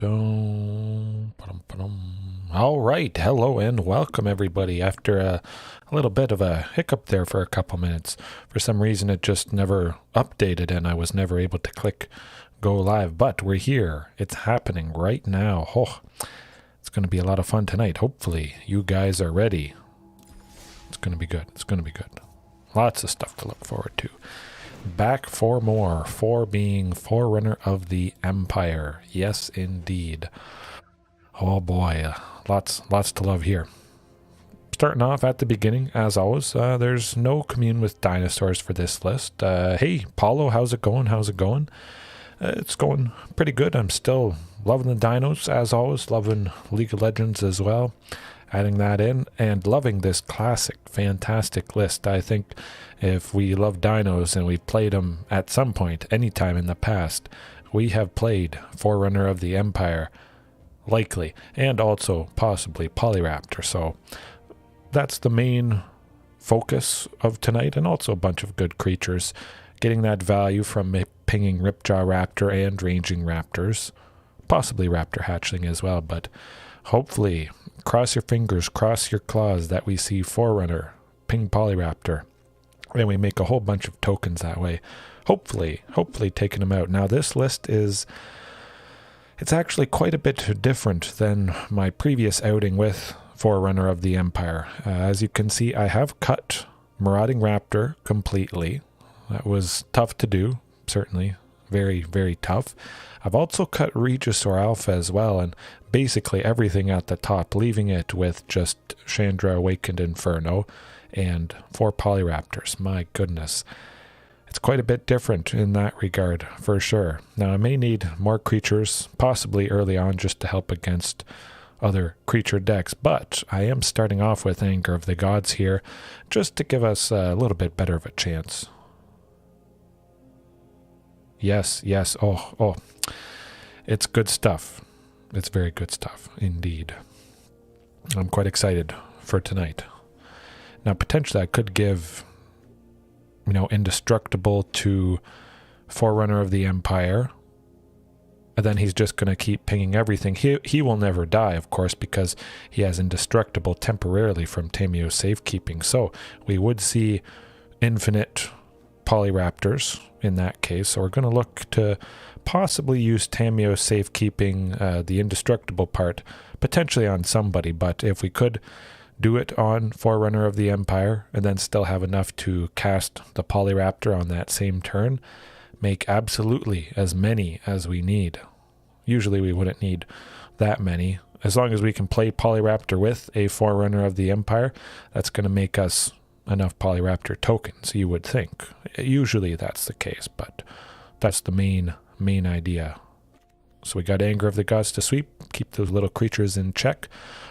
All right, hello and welcome everybody. After a little bit of a hiccup there for a couple minutes, for some reason it just never updated and I was never able to click go live, but we're here. It's happening right now. Oh, it's going to be a lot of fun tonight. Hopefully you guys are ready. It's going to be good. It's going to be good. Lots of stuff to look forward to. Back for more. Fore being Forerunner of the Empire. Yes, indeed. Oh boy, lots to love here. Starting off at the beginning, as always, there's no Commune with Dinosaurs for this list. Hey, Paulo, how's it going? How's it going? It's going pretty good. I'm still loving the dinos, as always. Loving League of Legends as well. Adding that in and loving this classic, fantastic list. I think if we love dinos and we've played them at some point, anytime in the past, we have played Forerunner of the Empire, likely, and also possibly Polyraptor. So that's the main focus of tonight, and also a bunch of good creatures. Getting that value from pinging Ripjaw Raptor and Ranging Raptors, possibly Raptor Hatchling as well, but hopefully, cross your fingers, cross your claws that we see Forerunner, ping Polyraptor, and we make a whole bunch of tokens that way. Hopefully taking them out. Now this list it's actually quite a bit different than my previous outing with Forerunner of the Empire. As you can see, I have cut Marauding Raptor completely. That was tough to do, certainly. Very, very tough. I've also cut Regisaur Alpha as well, and basically everything at the top, leaving it with just Chandra, Awakened Inferno, and 4 Polyraptors. My goodness. It's quite a bit different in that regard, for sure. Now, I may need more creatures, possibly early on, just to help against other creature decks, but I am starting off with Anger of the Gods here, just to give us a little bit better of a chance. Yes, oh. It's good stuff. It's very good stuff, indeed. I'm quite excited for tonight. Now, potentially I could give, Indestructible to Forerunner of the Empire, and then he's just going to keep pinging everything. He will never die, of course, because he has Indestructible temporarily from Tamiyo Safekeeping. So we would see infinite Polyraptors in that case. So we're going to look to possibly use Tamiyo Safekeeping, the Indestructible part, potentially on somebody, but if we could do it on Forerunner of the Empire and then still have enough to cast the Polyraptor on that same turn, make absolutely as many as we need. Usually we wouldn't need that many. As long as we can play Polyraptor with a Forerunner of the Empire, that's going to make us enough Polyraptor tokens, you would think. Usually that's the case, but that's the main idea. So we got Anger of the Gods to sweep, keep those little creatures in check.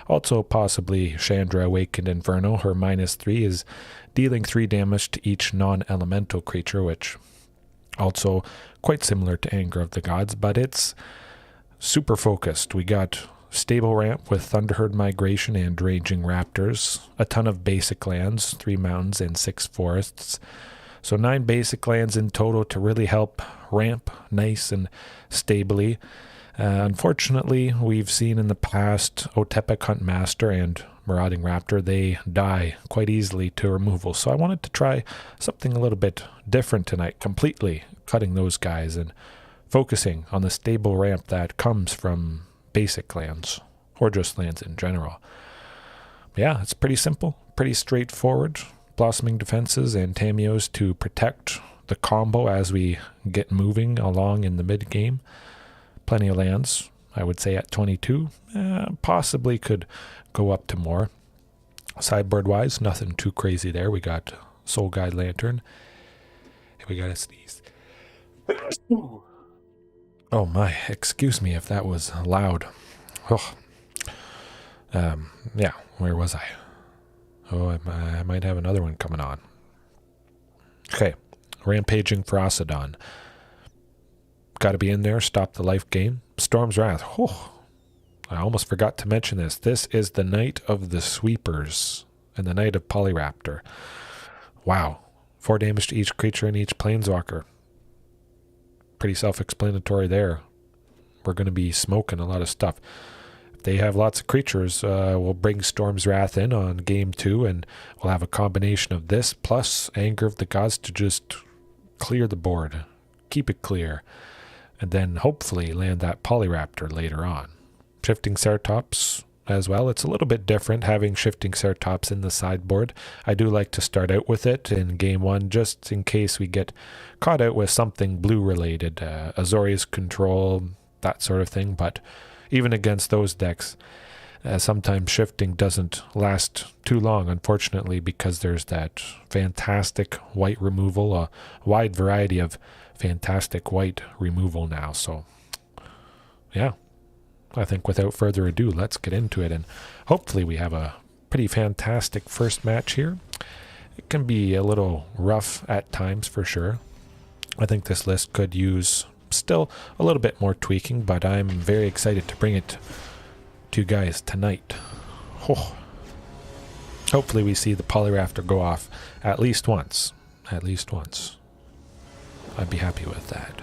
Also possibly Chandra, Awakened Inferno. Her -3 is dealing 3 damage to each non-elemental creature, which also quite similar to Anger of the Gods, but it's super focused. We got Stable Ramp with Thunderherd Migration and Ranging Raptors. A ton of basic lands, 3 mountains and 6 forests. So 9 basic lands in total to really help ramp nice and stably. Unfortunately, we've seen in the past Otepic Huntmaster and Marauding Raptor, they die quite easily to removal. So I wanted to try something a little bit different tonight, completely cutting those guys and focusing on the stable ramp that comes from basic lands, or just lands in general. Yeah, it's pretty simple, pretty straightforward. Blossoming Defenses and Tamiyos to protect the combo as we get moving along in the mid-game. Plenty of lands, I would say at 22. Possibly could go up to more. Sideboard-wise, nothing too crazy there. We got Soul Guide Lantern. And we got a sneeze. Oh my, excuse me if that was loud. Oh. Yeah, where was I? Oh, I might have another one coming on. Okay, Rampaging Ferocidon. Got to be in there, stop the life gain. Storm's Wrath. Oh, I almost forgot to mention this. This is the Night of the Sweepers and the Night of Polyraptor. Wow, 4 damage to each creature and each planeswalker. Pretty self-explanatory there. we're going to be smoking a lot of stuff. If they have lots of creatures, we'll bring Storm's Wrath in on game 2, and we'll have a combination of this plus Anger of the Gods to just clear the board, keep it clear, and then hopefully land that Polyraptor later on. Shifting Ceratops as well. It's a little bit different having Shifting Ceratops in the sideboard. I do like to start out with it in game 1 just in case we get caught out with something blue related, Azorius Control, that sort of thing. But even against those decks, sometimes shifting doesn't last too long, unfortunately, because there's that fantastic white removal, a wide variety of fantastic white removal now. So yeah, I think without further ado, let's get into it, and hopefully we have a pretty fantastic first match here. It can be a little rough at times for sure. I think this list could use still a little bit more tweaking, but I'm very excited to bring it to you guys tonight. Oh. Hopefully we see the Polyraptor go off at least once. At least once. I'd be happy with that.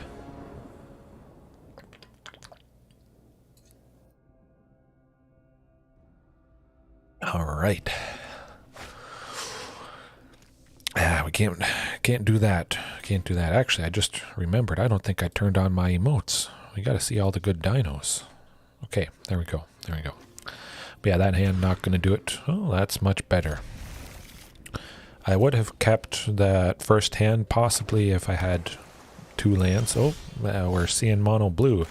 All right. We can't do that. Can't do that. Actually, I just remembered. I don't think I turned on my emotes. We got to see all the good dinos. Okay, there we go. There we go. But yeah, that hand not going to do it. Oh, that's much better. I would have kept that first hand possibly if I had 2 lands. Oh, we're seeing mono blue.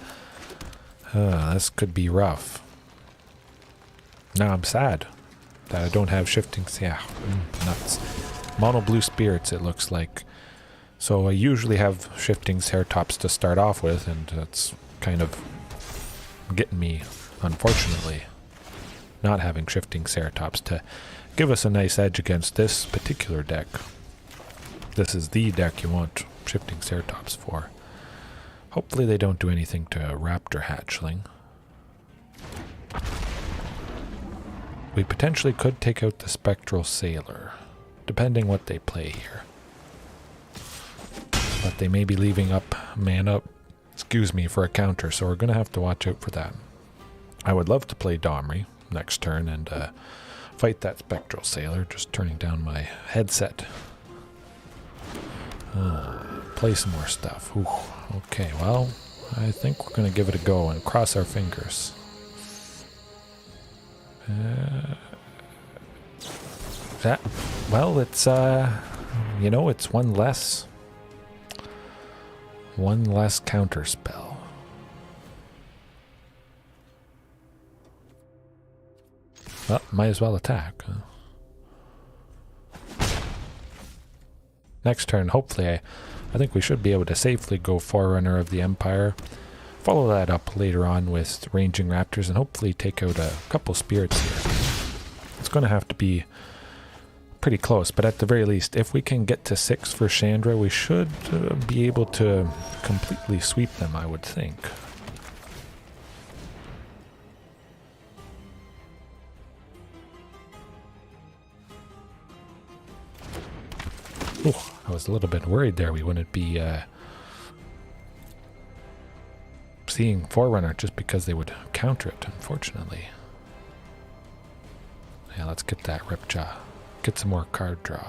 This could be rough. Now I'm sad that I don't have shifting. Yeah, nuts. Mono blue spirits, it looks like. So I usually have shifting Ceratops to start off with, and that's kind of getting me, unfortunately, not having shifting Ceratops to give us a nice edge against this particular deck. This is the deck you want shifting Ceratops for. Hopefully they don't do anything to Raptor Hatchling. We potentially could take out the Spectral Sailor, depending what they play here. But they may be leaving up mana, for a counter, so we're going to have to watch out for that. I would love to play Domri next turn and fight that Spectral Sailor, just turning down my headset. Play some more stuff. Ooh, okay, well, I think we're going to give it a go and cross our fingers. Well, it's you know, it's one less counter spell. Well, might as well attack. Next turn, hopefully, I think we should be able to safely go Forerunner of the Empire. Follow that up later on with Ranging Raptors and hopefully take out a couple spirits here. It's going to have to be pretty close, but at the very least, if we can get to 6 for Chandra, we should be able to completely sweep them, I would think. Oh, I was a little bit worried there we wouldn't be seeing Forerunner just because they would counter it, unfortunately. Yeah, let's get that Ripjaw. Get some more card draw.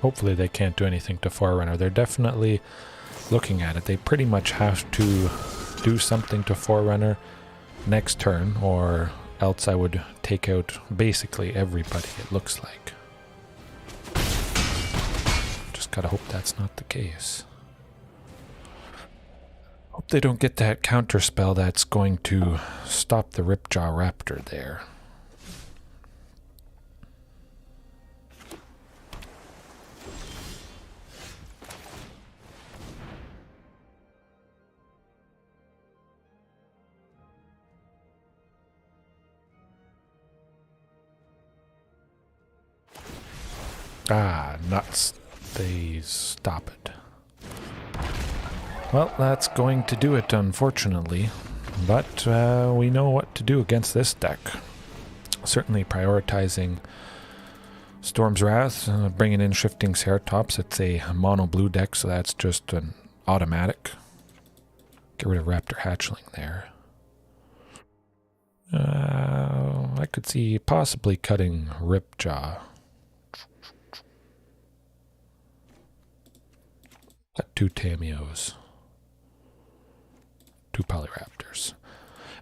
Hopefully they can't do anything to Forerunner. They're definitely looking at it. They pretty much have to do something to Forerunner next turn, or else I would take out basically everybody, it looks like. Just gotta hope that's not the case. Hope they don't get that counter spell that's going to stop the Ripjaw Raptor there. Ah, nuts. They stop it. Well, that's going to do it, unfortunately. But we know what to do against this deck. Certainly prioritizing Storm's Wrath, bringing in Shifting Ceratops. It's a mono blue deck, so that's just an automatic. Get rid of Raptor Hatchling there. I could see possibly cutting Ripjaw. Got 2 Tamiyos. 2 Polyraptors.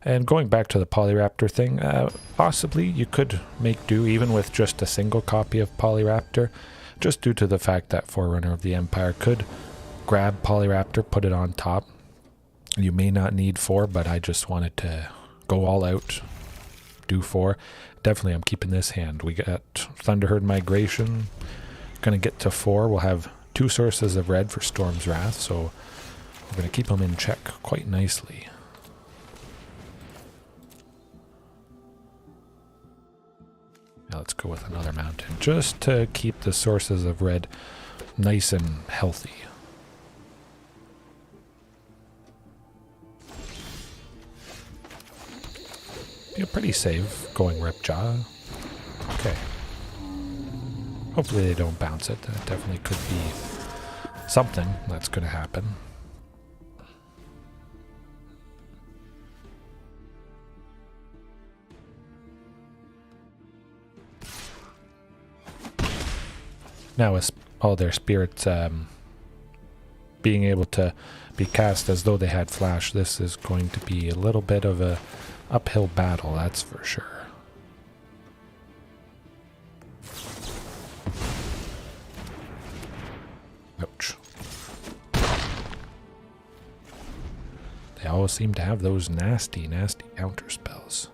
And going back to the Polyraptor thing, possibly you could make do even with just a single copy of Polyraptor, just due to the fact that Forerunner of the Empire could grab Polyraptor, put it on top. You may not need 4, but I just wanted to go all out, do 4. Definitely I'm keeping this hand. We got Thunderherd Migration, gonna get to 4. We'll have 2 sources of red for Storm's Wrath, so we're gonna keep them in check quite nicely. Now let's go with another mountain, just to keep the sources of red nice and healthy. Feel pretty safe going Ripjaw. Okay. Hopefully they don't bounce it. That definitely could be something that's going to happen. Now with all their spirits being able to be cast as though they had flash, this is going to be a little bit of a uphill battle, that's for sure. Ouch. They always seem to have those nasty, nasty counter spells.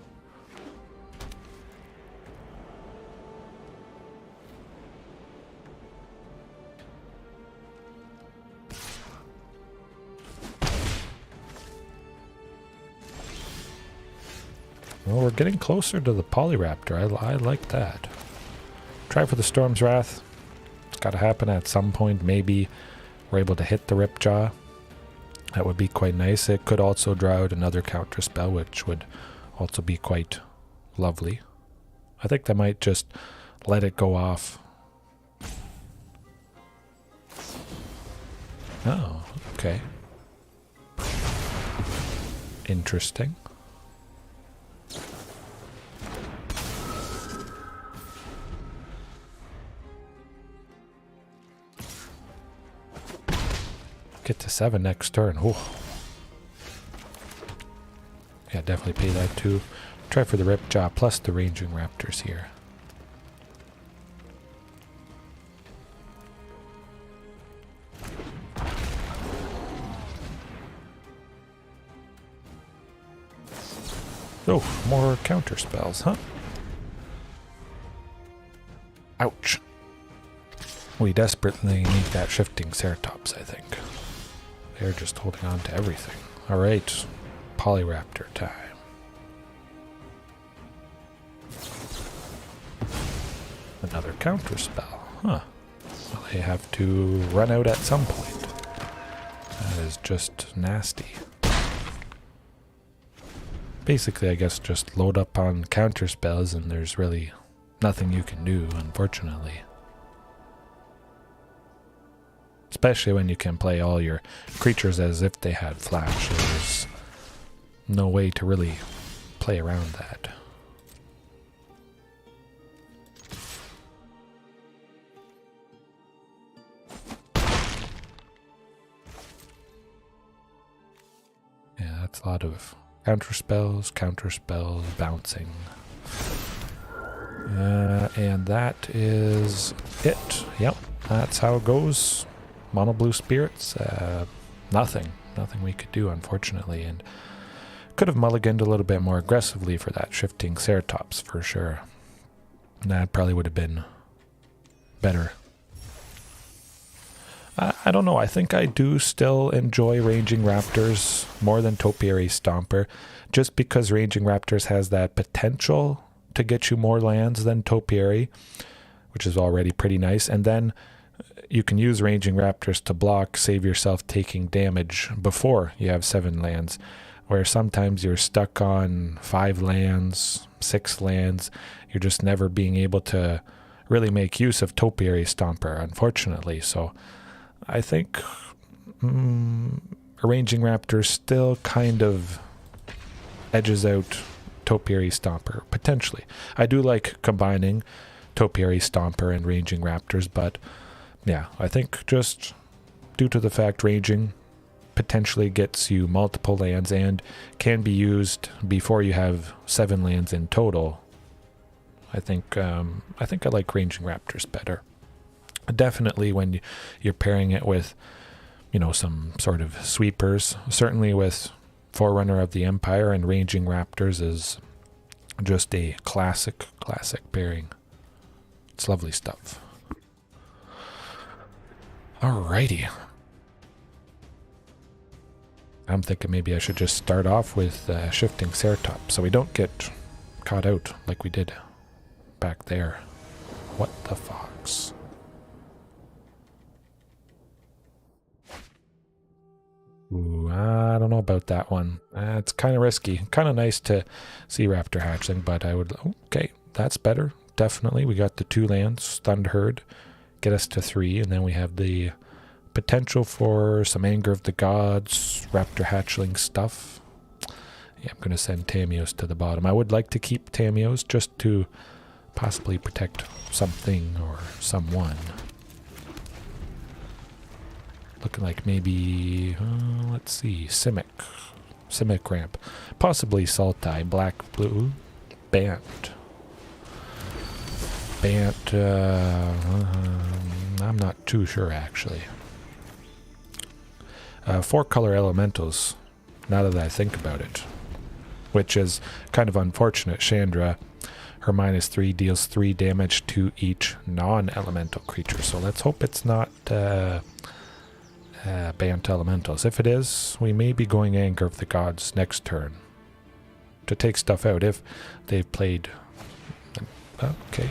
Well, we're getting closer to the Polyraptor. I like that. Try for the Storm's Wrath. It's got to happen at some point. Maybe we're able to hit the Ripjaw. That would be quite nice. It could also draw out another counter spell, which would also be quite lovely. I think they might just let it go off. Oh, okay. Interesting. Get to 7 next turn. Ooh. Yeah, definitely pay that too. Try for the Ripjaw plus the Ranging Raptors here. Oh, more counter spells, huh? Ouch. We desperately need that Shifting Ceratops, I think. They're just holding on to everything. Alright, Polyraptor time. Another counter spell, huh? Well, they have to run out at some point. That is just nasty. Basically, I guess just load up on counter spells and there's really nothing you can do, unfortunately. Especially when you can play all your creatures as if they had flash. There's no way to really play around that. Yeah, that's a lot of counter spells, bouncing. And that is it. Yep, that's how it goes. Mono blue spirits, nothing we could do, unfortunately, and could have mulliganed a little bit more aggressively for that Shifting Ceratops for sure. That probably would have been better. I don't know, I think I do still enjoy Ranging Raptors more than Topiary Stomper, just because Ranging Raptors has that potential to get you more lands than Topiary, which is already pretty nice, and then you can use Ranging Raptors to block, save yourself taking damage before you have 7 lands, where sometimes you're stuck on 5 lands, 6 lands, you're just never being able to really make use of Topiary Stomper, unfortunately. So I think Ranging Raptor still kind of edges out Topiary Stomper, potentially. I do like combining Topiary Stomper and Ranging Raptors, but yeah, I think just due to the fact Ranging potentially gets you multiple lands and can be used before you have 7 lands in total, I think I like Ranging Raptors better. Definitely when you're pairing it with, you know, some sort of sweepers. Certainly with Forerunner of the Empire and Ranging Raptors is just a classic pairing. It's lovely stuff. Alrighty. I'm thinking maybe I should just start off with Shifting Ceratop so we don't get caught out like we did back there. What the fox? Ooh, I don't know about that one. It's kind of risky. Kind of nice to see Raptor hatchling, but I would... Okay, that's better. Definitely. We got the 2 lands, Stunned Herd, get us to 3, and then we have the potential for some Anger of the Gods, Raptor hatchling stuff. Yeah, I'm going to send Tamiyos to the bottom. I would like to keep Tamiyos just to possibly protect something or someone. Looking like maybe, let's see, Simic Ramp. Possibly Sultai, black, blue, Bant. I'm not too sure actually. 4-color elementals, now that I think about it, which is kind of unfortunate. Chandra, her -3 deals 3 damage to each non-elemental creature, so let's hope it's not Bant elementals. If it is, we may be going Anger of the Gods next turn to take stuff out if they've played. Okay,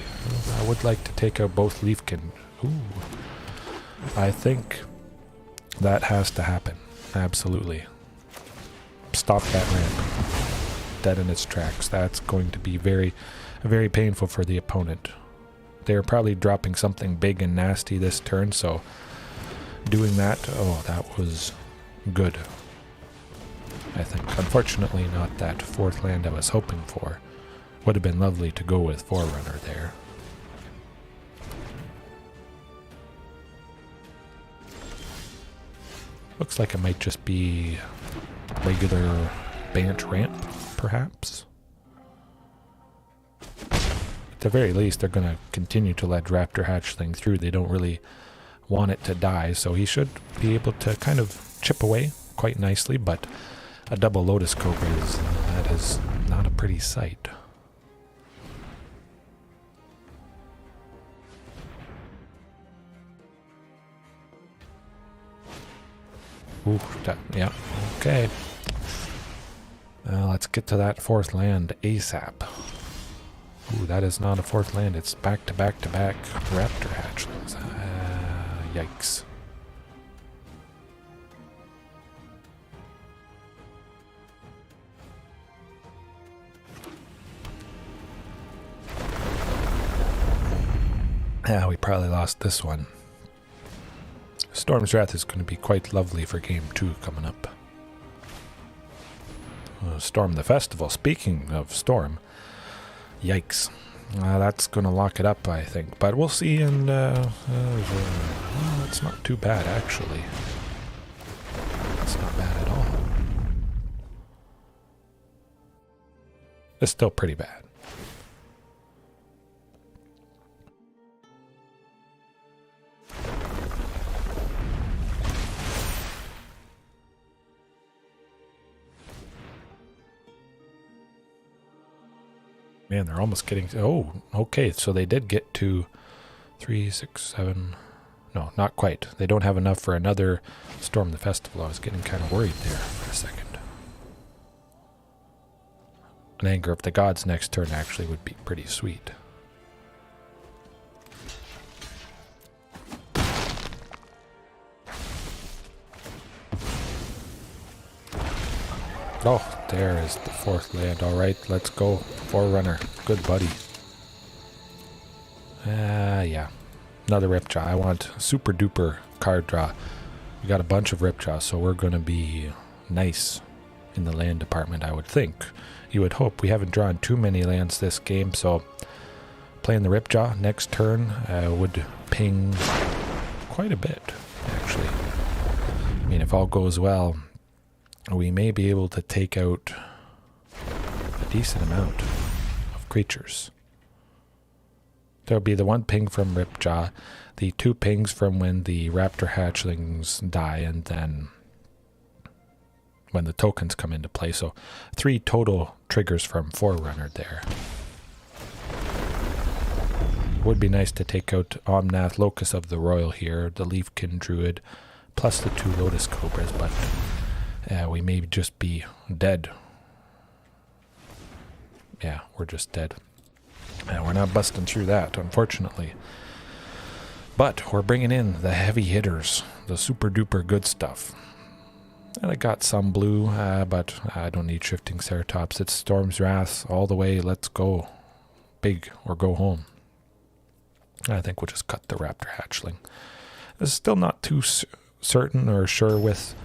I would like to take out both Leafkin. Ooh, I think that has to happen. Absolutely. Stop that ramp. Dead in its tracks. That's going to be very, very painful for the opponent. They're probably dropping something big and nasty this turn, so doing that, oh, that was good. I think. Unfortunately, not that 4th land I was hoping for. Would have been lovely to go with Forerunner there. Looks like it might just be regular Bant ramp, perhaps. At the very least, they're going to continue to let Raptor hatchling through. They don't really want it to die, so he should be able to kind of chip away quite nicely, but a double Lotus Cobra that is not a pretty sight. Ooh, yeah, okay. Let's get to that 4th land ASAP. Ooh, that is not a 4th land. It's back-to-back-to-back Raptor hatchlings. Yikes. Yeah, we probably lost this one. Storm's Wrath is going to be quite lovely for Game 2 coming up. Storm the Festival. Speaking of Storm, yikes. That's going to lock it up, I think. But we'll see, and it's not too bad, actually. It's not bad at all. It's still pretty bad. Man, they're almost getting... Oh, okay, so they did get to 3, 6, 7... No, not quite. They don't have enough for another Storm the Festival. I was getting kind of worried there for a second. An Anger of the Gods next turn actually would be pretty sweet. Oh, there is the fourth land. All right, let's go. Forerunner. Good buddy. Yeah. Another Ripjaw. I want super duper card draw. We got a bunch of Ripjaws, so we're going to be nice in the land department, I would think. You would hope. We haven't drawn too many lands this game, so playing the Ripjaw next turn would ping quite a bit, actually. I mean, if all goes well, we may be able to take out a decent amount of creatures. There'll be the one ping from Ripjaw, the 2 pings from when the Raptor hatchlings die, and then when the tokens come into play. So 3 total triggers from Forerunner there. Would be nice to take out Omnath, Locus of the Royal here, the Leafkin Druid, plus the 2 Lotus Cobras, but we may just be dead. Yeah, we're just dead. We're not busting through that, unfortunately. But we're bringing in the heavy hitters, the super duper good stuff. And I got some blue, but I don't need Shifting Ceratops. It's Storm's Wrath all the way. Let's go big or go home. I think we'll just cut the Raptor hatchling. This is still not too certain or sure with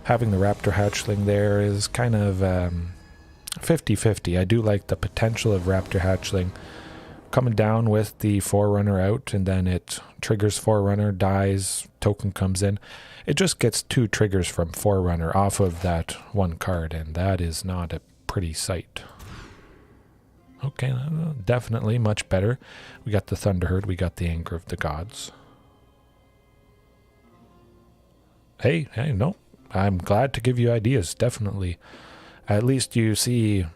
having the Raptor hatchling there. Is kind of 50-50. I do like the potential of Raptor hatchling coming down with the Forerunner out, and then it triggers Forerunner, dies, token comes in. It just gets 2 triggers from Forerunner off of that 1 card, and that is not a pretty sight. Okay, definitely much better. We got the Thunderherd, we got the Anger of the Gods. Hey, no, I'm glad to give you ideas, definitely. At least you see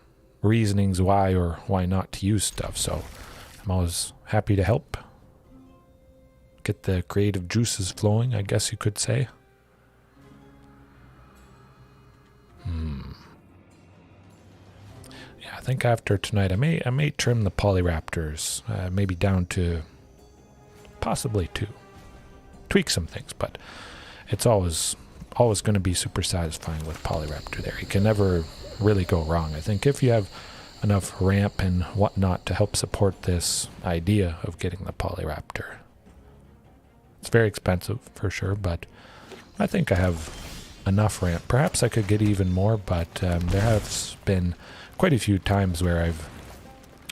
reasonings why or why not to use stuff, so I'm always happy to help. Get the creative juices flowing, I guess you could say. Yeah, I think after tonight I may trim the Polyraptors, maybe down to possibly 2. Tweak some things, but it's always going to be super satisfying with Polyraptor there. You can never really go wrong. I think if you have enough ramp and whatnot to help support this idea of getting the Polyraptor. It's very expensive for sure, but I think I have enough ramp. Perhaps I could get even more, but there have been quite a few times where I've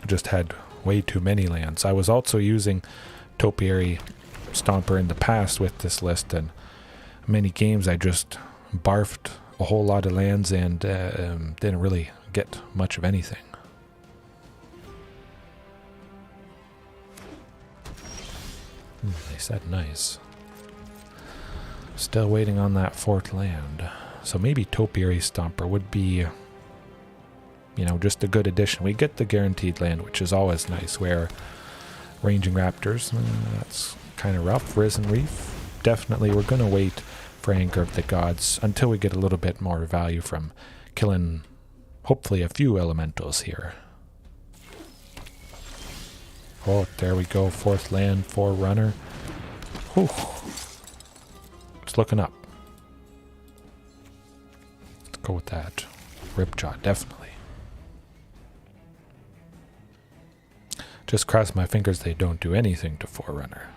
just had way too many lands. I was also using Topiary Stomper in the past with this list, and many games I just barfed a whole lot of lands and didn't really get much of anything. They said nice. Still waiting on that 4th land. So maybe Topiary Stomper would be, just a good addition. We get the guaranteed land, which is always nice, where Ranging Raptors, that's kind of rough. Risen Reef, definitely we're going to wait for Anger of the Gods until we get a little bit more value from killing, hopefully, a few elementals here. Oh, there we go. 4th land, Forerunner. Whew. It's looking up. Let's go with that. Ripjaw, definitely. Just cross my fingers they don't do anything to Forerunner.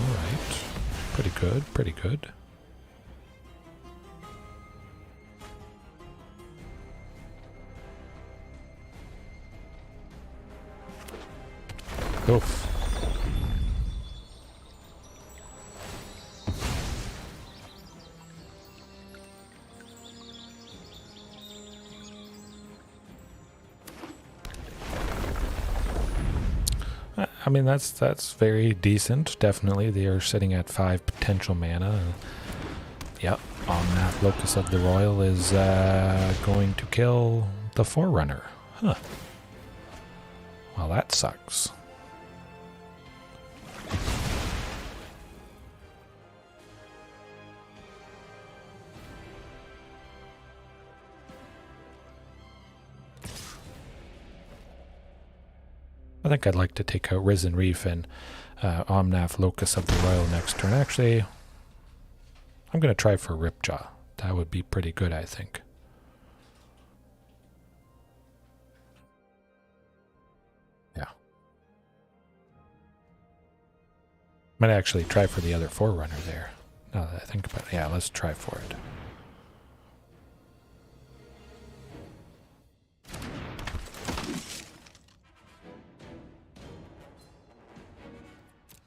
Alright. Pretty good, pretty good. Oof. I mean, that's very decent. Definitely, they are sitting at 5 potential mana. Yep, Omnath, Locus of the Royal is going to kill the Forerunner. Huh. Well, that sucks. I think I'd like to take out Risen Reef and Omnath, Locus of the Royal next turn. Actually, I'm going to try for Ripjaw. That would be pretty good, I think. Yeah. Might actually try for the other Forerunner there. Now that I think about it. Yeah, let's try for it.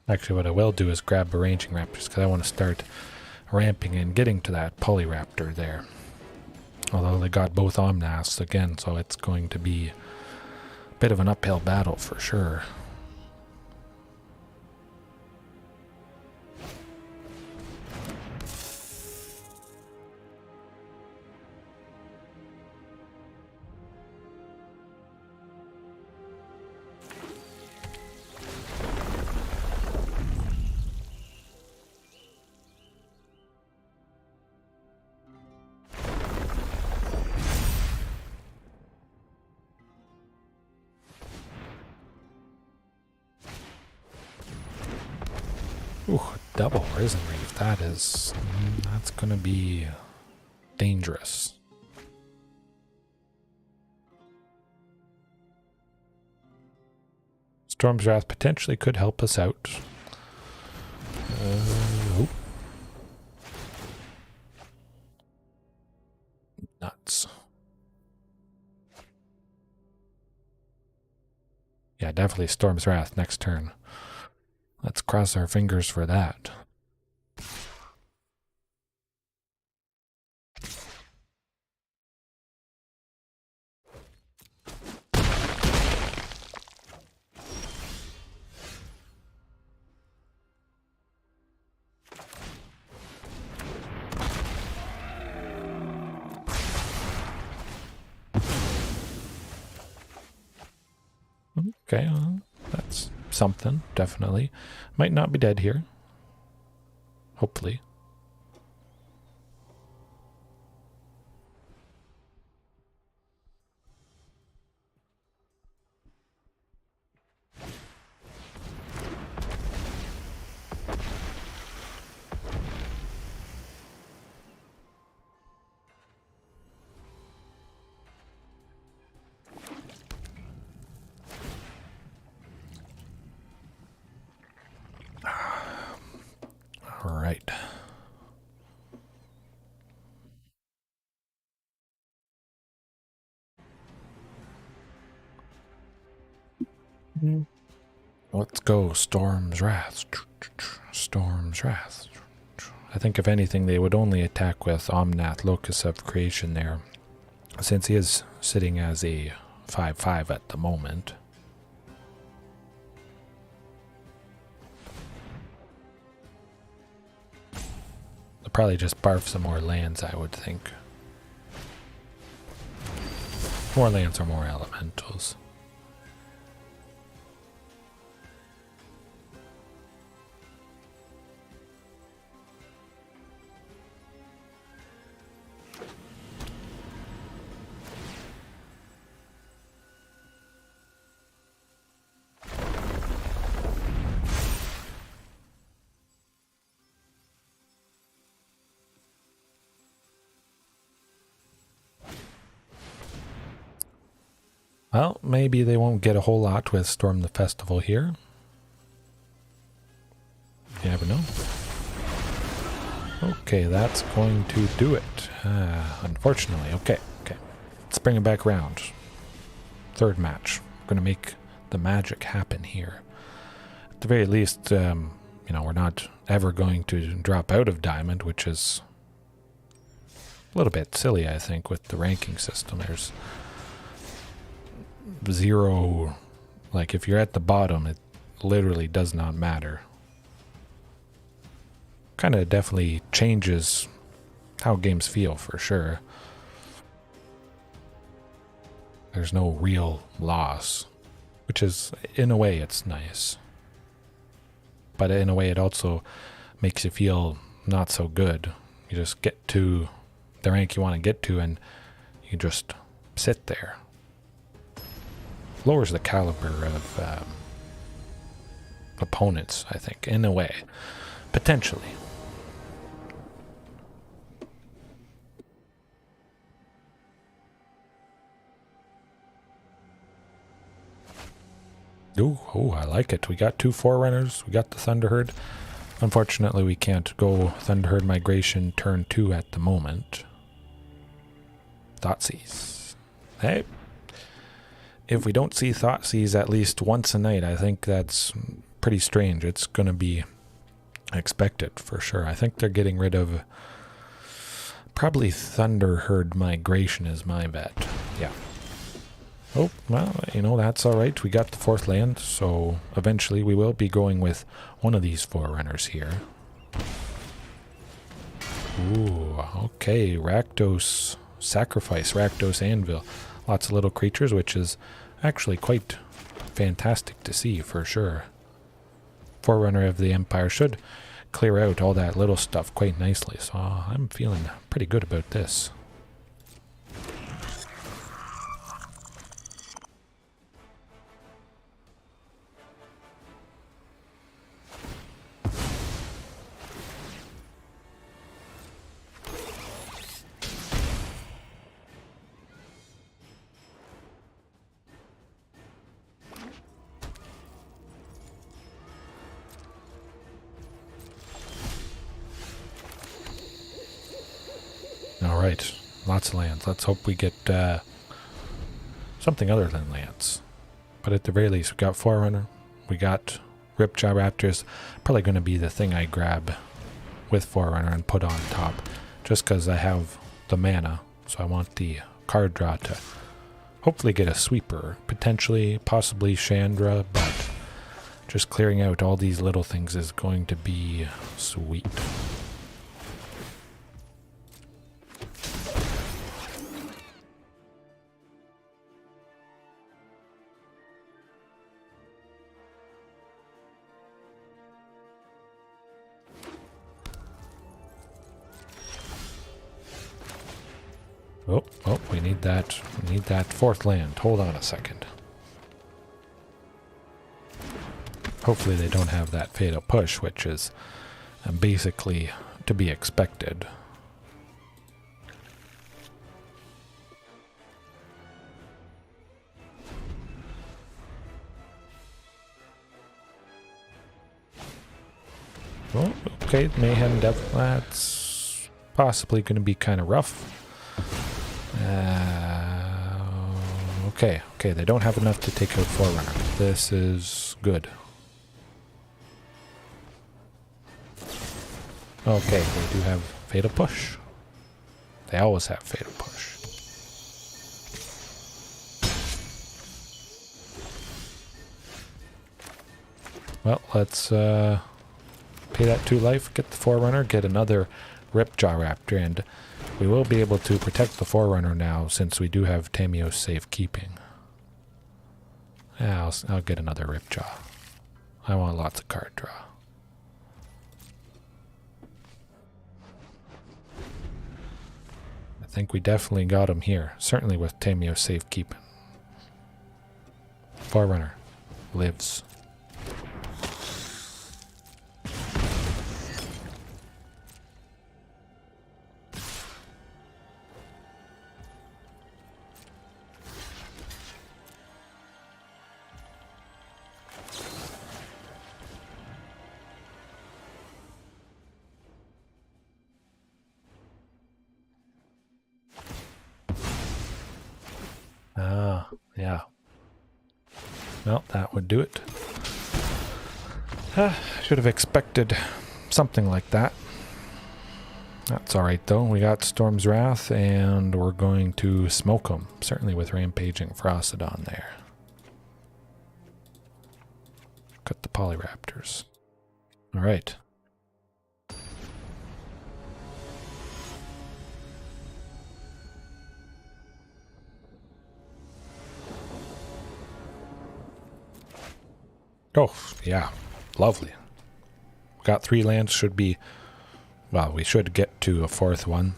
Actually, what I will do is grab a Ranging Raptors because I want to start ramping and getting to that Polyraptor there. Although they got both Omnaths again, so it's going to be a bit of an uphill battle for sure. Ooh, double Risen Reef. That's gonna be dangerous. Storm's Wrath potentially could help us out. Oh. Nuts. Yeah, definitely Storm's Wrath next turn. Let's cross our fingers for that. Okay, that's something, definitely. Might not be dead here. Hopefully. All right. Let's go, Storm's Wrath. Storm's Wrath. I think if anything they would only attack with Omnath, Locus of Creation there, since he is sitting as a 5/5 at the moment. They'll probably just barf some more lands, I would think. More lands or more elementals. Well, maybe they won't get a whole lot with Storm the Festival here. You never know. Okay, that's going to do it. Unfortunately, okay. Let's bring it back around. Third match. We're going to make the magic happen here. At the very least, you know, we're not ever going to drop out of Diamond, which is a little bit silly, I think, with the ranking system. There's zero, like if you're at the bottom, it literally does not matter. Kind of definitely changes how games feel for sure. There's no real loss, which is, in a way, it's nice. But in a way, it also makes you feel not so good. You just get to the rank you want to get to and you just sit there. Lowers the caliber of opponents, I think, in a way. Potentially. Ooh, oh, I like it. We got 2 Forerunners. We got the Thunderherd. Unfortunately, we can't go Thunderherd Migration turn 2 at the moment. Thoughtseize. Hey. If we don't see Thoughtseize at least once a night, I think that's pretty strange. It's going to be expected for sure. I think they're getting rid of probably Thunderherd Migration is my bet. Yeah. Oh, well, you know, that's all right. We got the 4th land, so eventually we will be going with one of these Forerunners here. Ooh, okay. Rakdos Sacrifice, Rakdos Anvil. Lots of little creatures, which is actually quite fantastic to see for sure. Forerunner of the Empire should clear out all that little stuff quite nicely, so I'm feeling pretty good about this. Alright, lots of lands. Let's hope we get something other than lands. But at the very least, we got Forerunner, we got Ripjaw Raptors. Probably going to be the thing I grab with Forerunner and put on top, just because I have the mana. So I want the card draw to hopefully get a sweeper, potentially, possibly Chandra, but just clearing out all these little things is going to be sweet. Oh, we need that 4th land. Hold on a second. Hopefully they don't have that Fatal Push, which is basically to be expected. Oh, okay, Mayhem Devil. That's possibly going to be kind of rough. Okay, they don't have enough to take out Forerunner. This is good. Okay, they do have Fatal Push. They always have Fatal Push. Well, let's pay that 2 life, get the Forerunner, get another Ripjaw Raptor, and we will be able to protect the Forerunner now since we do have Tamiyo's Safekeeping. Yeah, I'll get another Ripjaw. I want lots of card draw. I think we definitely got him here, certainly with Tamiyo's Safekeeping. Forerunner lives. Yeah. Well, that would do it. Should have expected something like that. That's alright though. We got Storm's Wrath and we're going to smoke them. Certainly with Rampaging Ferocidon there. Cut the Polyraptors. Alright. Oh, yeah. Lovely. Got 3 lands. Should be... Well, we should get to a 4th one.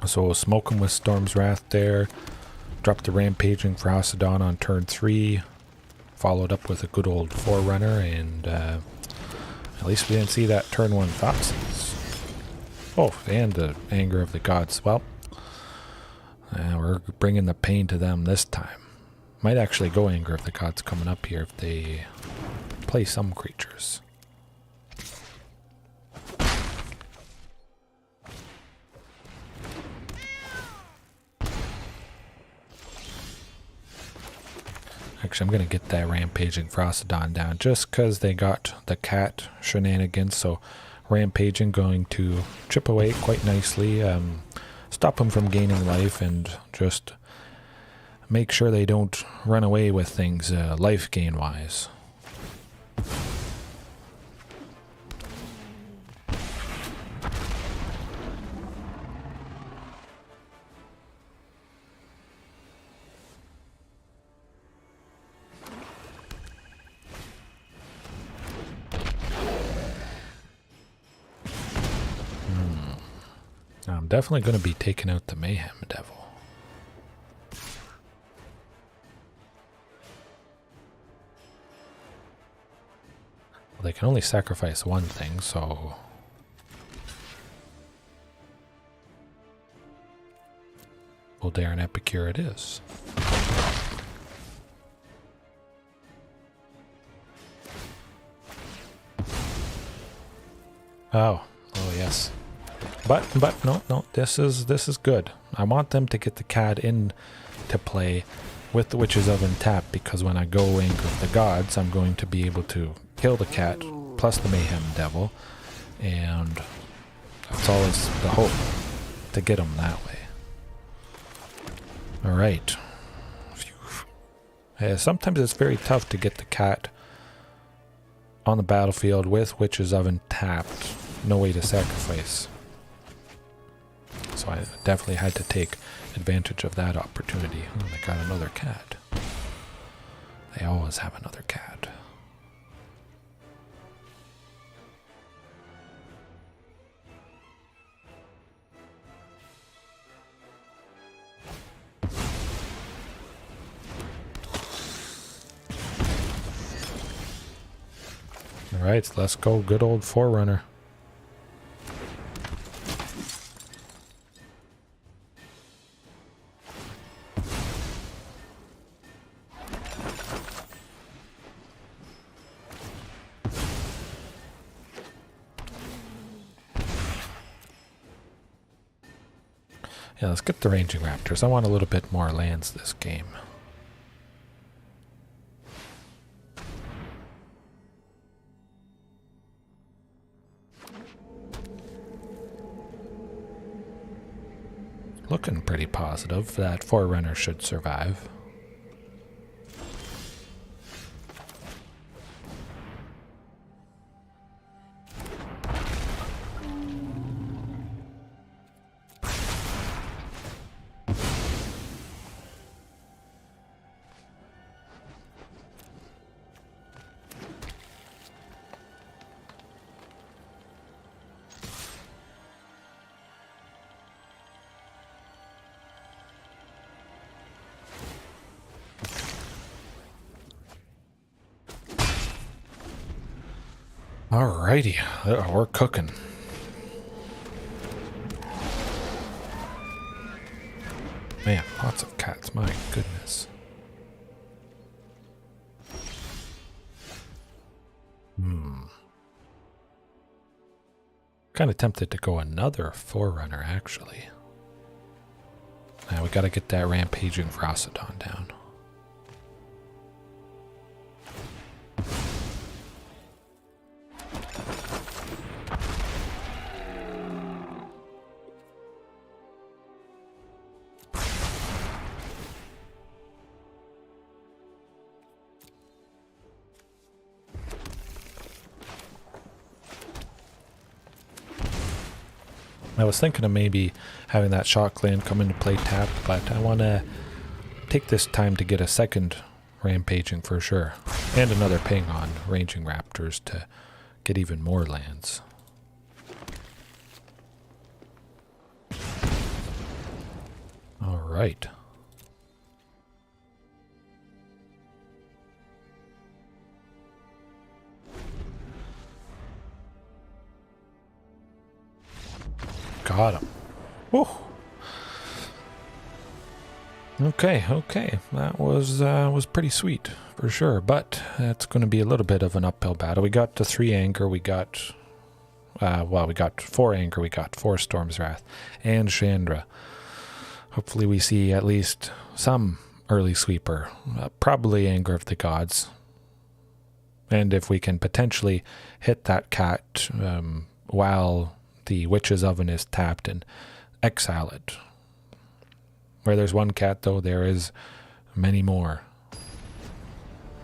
So we'll smoke them with Storm's Wrath there. Drop the Rampaging Ferocidon on turn 3. Followed up with a good old Forerunner. And at least we didn't see that turn 1 Thoughtseize. Oh, and the Anger of the Gods. Well, we're bringing the pain to them this time. Might actually go Anger of the Gods coming up here if they play some creatures. Actually, I'm going to get that Rampaging Ferocidon down just because they got the cat shenanigans. So Rampaging going to chip away quite nicely, stop them from gaining life, and just make sure they don't run away with things life gain wise. I'm definitely going to be taking out the Mayhem Devil. Well, they can only sacrifice one thing, so... Well, dare an Epicure it is. Oh yes. But no, this is good. I want them to get the cat into play with the Witches Oven tap, because when I go Anger of the Gods, I'm going to be able to kill the cat plus the Mayhem Devil, and that's always the hope, to get them that way. All right. Sometimes it's very tough to get the cat on the battlefield with Witches Oven tapped, no way to sacrifice. So I definitely had to take advantage of that opportunity. Oh, they got another cat. They always have another cat. Alright, let's go good old Forerunner. Yeah, let's get the Ranging Raptors. I want a little bit more lands this game. Looking pretty positive that Forerunner should survive. Alrighty, we're cooking. Man, lots of cats, my goodness. Kind of tempted to go another Forerunner, actually. Now we gotta get that Rampaging Ferocidon down. I was thinking of maybe having that Shock Land come into play tapped, but I want to take this time to get a second Rampaging for sure. And another ping on Ranging Raptors to get even more lands. Alright. Got him. Woo. Okay, okay. That was pretty sweet, for sure. But it's going to be a little bit of an uphill battle. We got to 3 anger, we got... we got 4 anger, we got 4 Storm's Wrath, and Chandra. Hopefully we see at least some early sweeper. Probably Anger of the Gods. And if we can potentially hit that cat while the Witch's Oven is tapped and exile it. Where there's one cat, though, there is many more.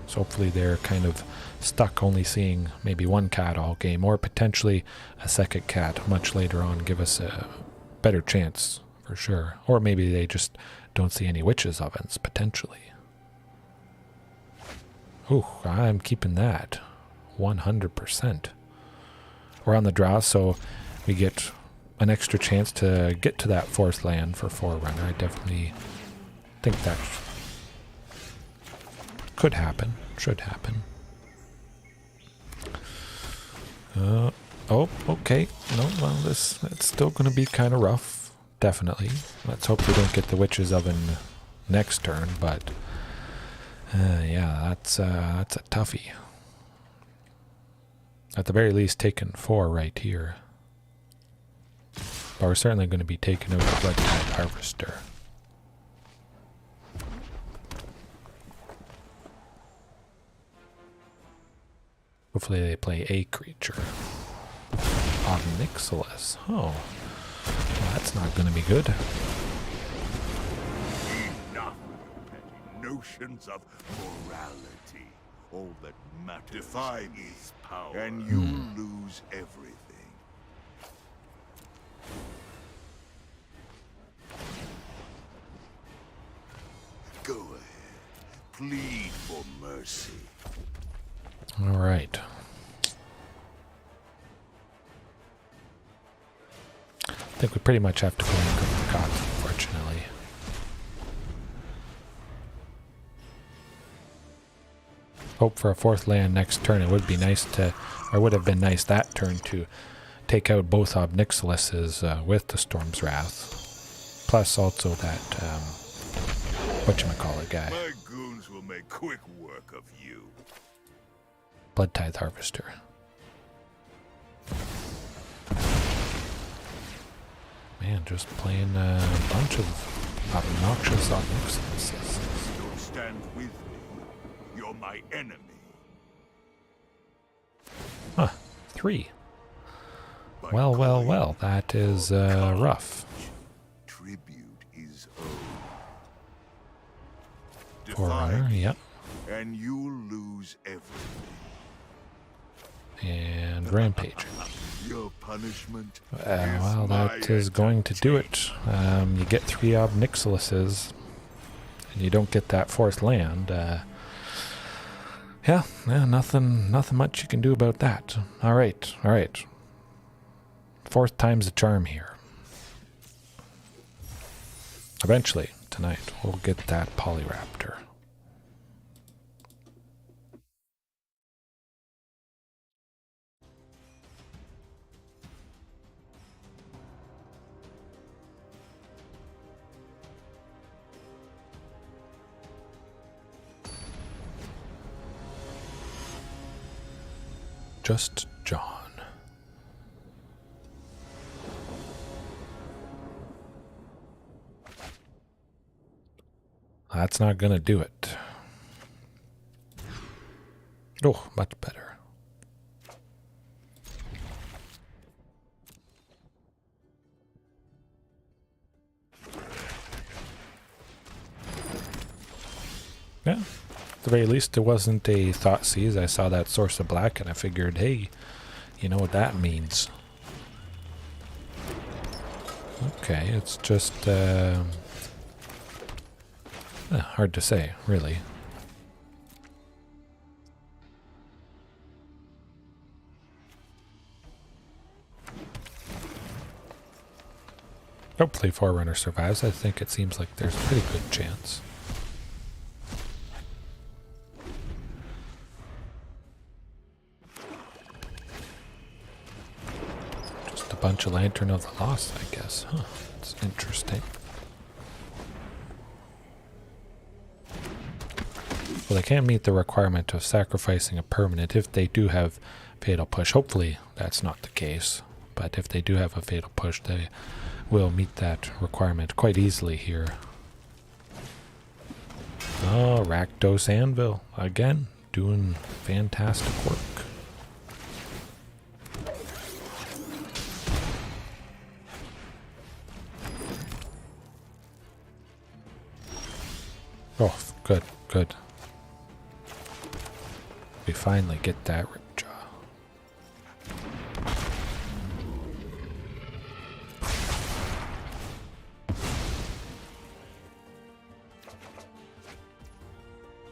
So hopefully they're kind of stuck only seeing maybe one cat all game, or potentially a second cat much later on, give us a better chance, for sure. Or maybe they just don't see any Witch's Ovens, potentially. Ooh, I'm keeping that 100%. We're on the draw, so we get an extra chance to get to that 4th land for Forerunner. I definitely think that could happen, should happen. Oh, okay. No, well, it's still going to be kind of rough, definitely. Let's hope we don't get the Witch's Oven next turn, but yeah, that's a toughie. At the very least, taking 4 right here. But we're certainly going to be taking out the Blood-Tide Harvester. Hopefully they play a creature. Onyxilus. Oh, well, that's not going to be good. Enough petty notions of morality. All that matters defy is power, and you lose everything. Go ahead, plead for mercy. All right. I think we pretty much have to go and go with the gods, unfortunately. Hope for a 4th land next turn. It would be nice to, or would have been nice that turn to take out both Onyxiluses with the Storm's Wrath. Plus also that, whatchamacallit guy. My goons will make quick work of you. Blood-Tithe Harvester. Man, just playing a bunch of obnoxious Onyxiluses. Don't stand with me. You're my enemy. Huh, 3. Well, that is rough. Tribute is owed. Forerunner, yep. And you'll lose everything. And Rampaging. Your punishment Well, that is going to do it. You get 3 Onyxiluses, and you don't get that 4th land. Yeah, nothing much you can do about that. All right. 4th time's the charm here. Eventually, tonight, we'll get that Polyraptor. Just John. That's not gonna do it. Oh, much better. Yeah. At the very least, it wasn't a Thought Seize. I saw that Source of Black and I figured, hey, you know what that means. Okay, it's just hard to say, really. Hopefully Forerunner survives. I think it seems like there's a pretty good chance. Bunch of Lantern of the Lost, I guess. Huh. It's interesting. So they can't meet the requirement of sacrificing a permanent if they do have Fatal Push. Hopefully that's not the case, but if they do have a Fatal Push, they will meet that requirement quite easily here. Oh, Rakdos Anvil, again, doing fantastic work. Oh, good, good. We finally get that Ripjaw.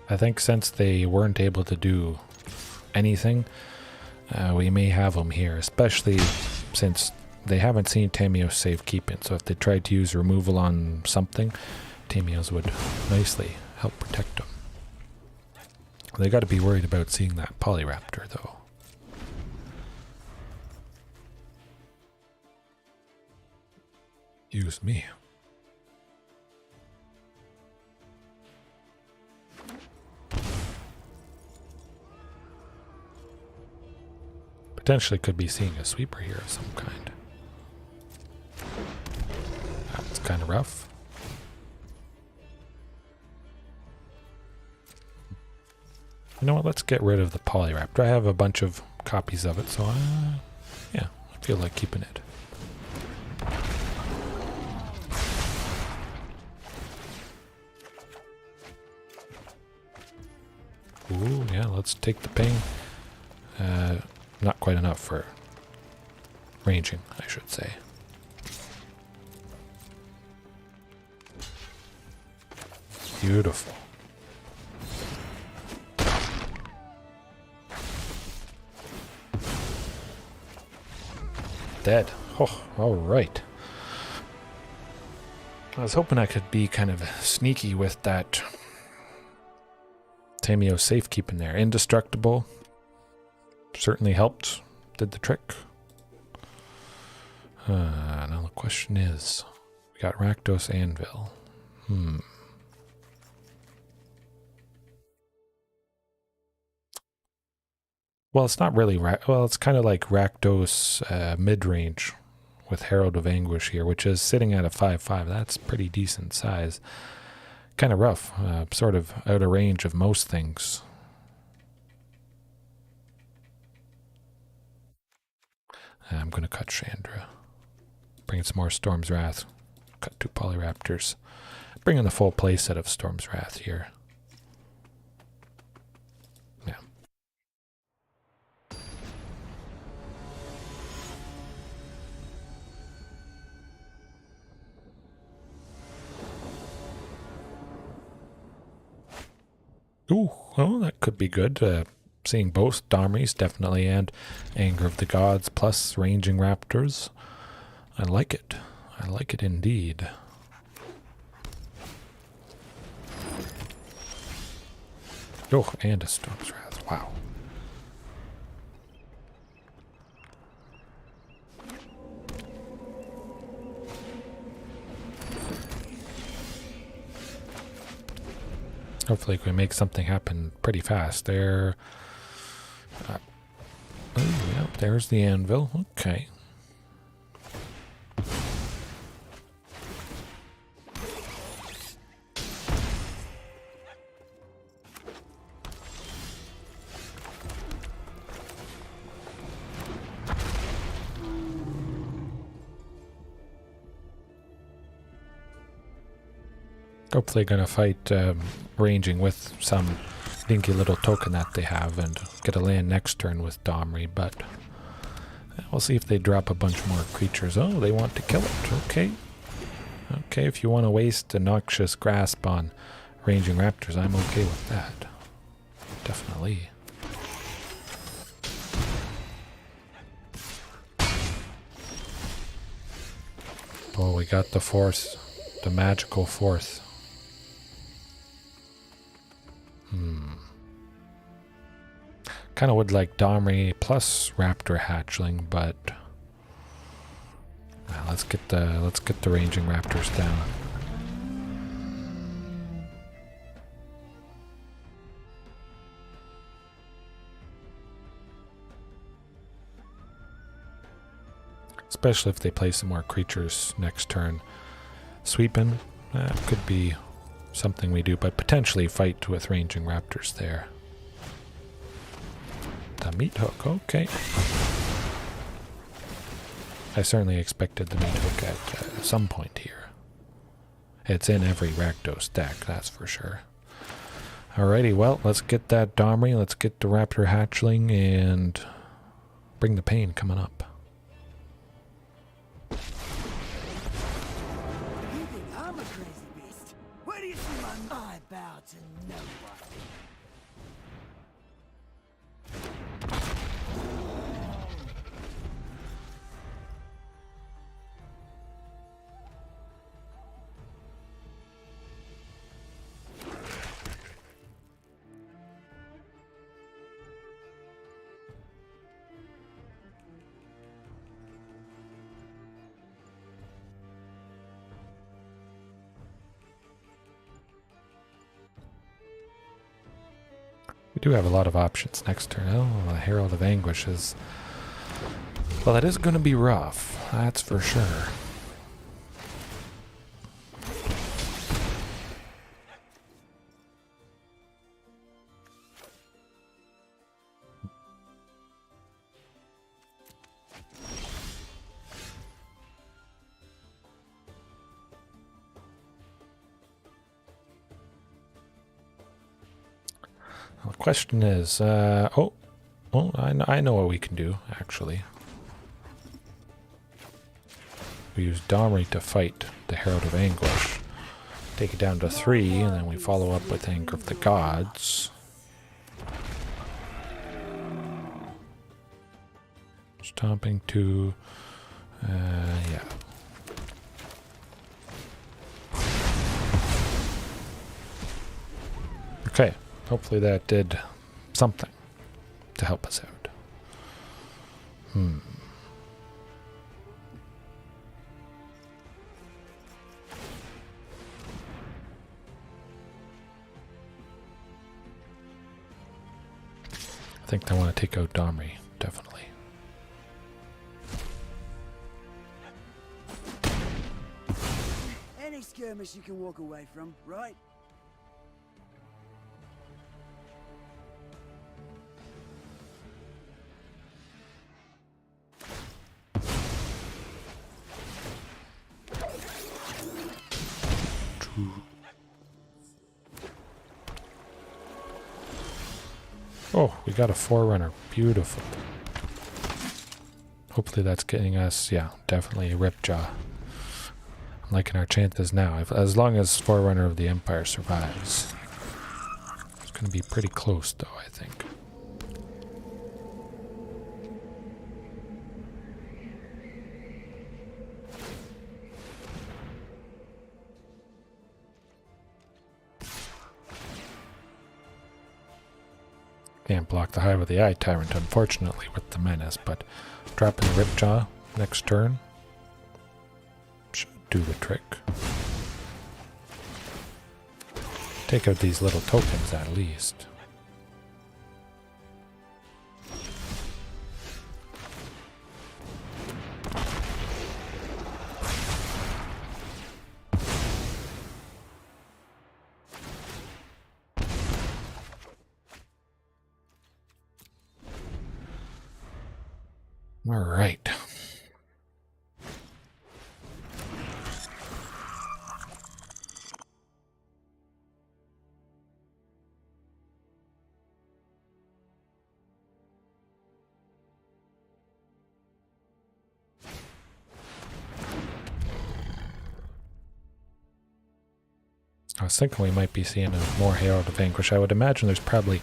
I think since they weren't able to do anything, we may have them here, especially since they haven't seen Tamiyo Safekeeping. So if they tried to use removal on something, Tamiyos would nicely help protect them. They got to be worried about seeing that Polyraptor, though. Use me. Potentially could be seeing a sweeper here of some kind. That's kind of rough. You know what, let's get rid of the Polyraptor. I have a bunch of copies of it, so yeah, I feel like keeping it. Ooh, yeah, let's take the ping. Not quite enough for ranging, I should say. Beautiful. Dead. Oh, all right. I was hoping I could be kind of sneaky with that Tamiyo Safekeeping there. Indestructible. Certainly helped. Did the trick. Now the question is, we got Rakdos Anvil. Well, it's not really well, it's kind of like Rakdos mid-range with Herald of Anguish here, which is sitting at a 5/5. That's pretty decent size. Kind of rough, sort of out of range of most things. I'm going to cut Chandra. Bring in some more Storm's Wrath. Cut 2 Polyraptors. Bring in the full play set of Storm's Wrath here. Yeah. Ooh, oh, that could be good. Seeing both Domries, definitely, and Anger of the Gods, plus Ranging Raptors. I like it. I like it indeed. Oh, and a Storm's Wrath. Wow. Hopefully we can make something happen pretty fast. There. Oh, yeah, there's the anvil. Okay. Hopefully gonna fight ranging with some dinky little token that they have and get a land next turn with Domri, but we'll see if they drop a bunch more creatures. Oh, they want to kill it. Okay. Okay, if you want to waste a Noxious Grasp on Ranging Raptors, I'm okay with that. Definitely. Oh, we got the fourth, the magical fourth. Kind of would like Domri plus Raptor Hatchling, but let's get the Ranging Raptors down. especially if they play some more creatures next turn. Sweeping, could be something we do, but potentially fight with Ranging Raptors there. The meat hook, okay. I certainly expected the meat hook at some point here. It's in every Rakdos deck, that's for sure. Alrighty, well, let's get that Domri, let's get the Raptor Hatchling, and bring the pain coming up. You think I'm a crazy beast? Where do you see my I bow to no one. We do have a lot of options next turn. Oh, the Herald of Anguish is... Well, it is going to be rough, that's for sure. The question is, I know what we can do, actually. We use Domri to fight the Herald of Anguish. Take it down to 3, and then we follow up with Anger of the Gods. Stomping 2, yeah. Okay. Hopefully that did something to help us out. I think I want to take out Domri, definitely. Any skirmish you can walk away from, right? Oh, we got a Forerunner. Beautiful. Hopefully that's getting us, yeah, definitely a Ripjaw. I'm liking our chances now. As long as Forerunner of the Empire survives. It's going to be pretty close, though, I think. Can't block the Hive of the Eye Tyrant, unfortunately, with the Menace, but dropping the Ripjaw next turn should do the trick. Take out these little tokens at least. All right. I was thinking we might be seeing a more Herald of Anguish. I would imagine there's probably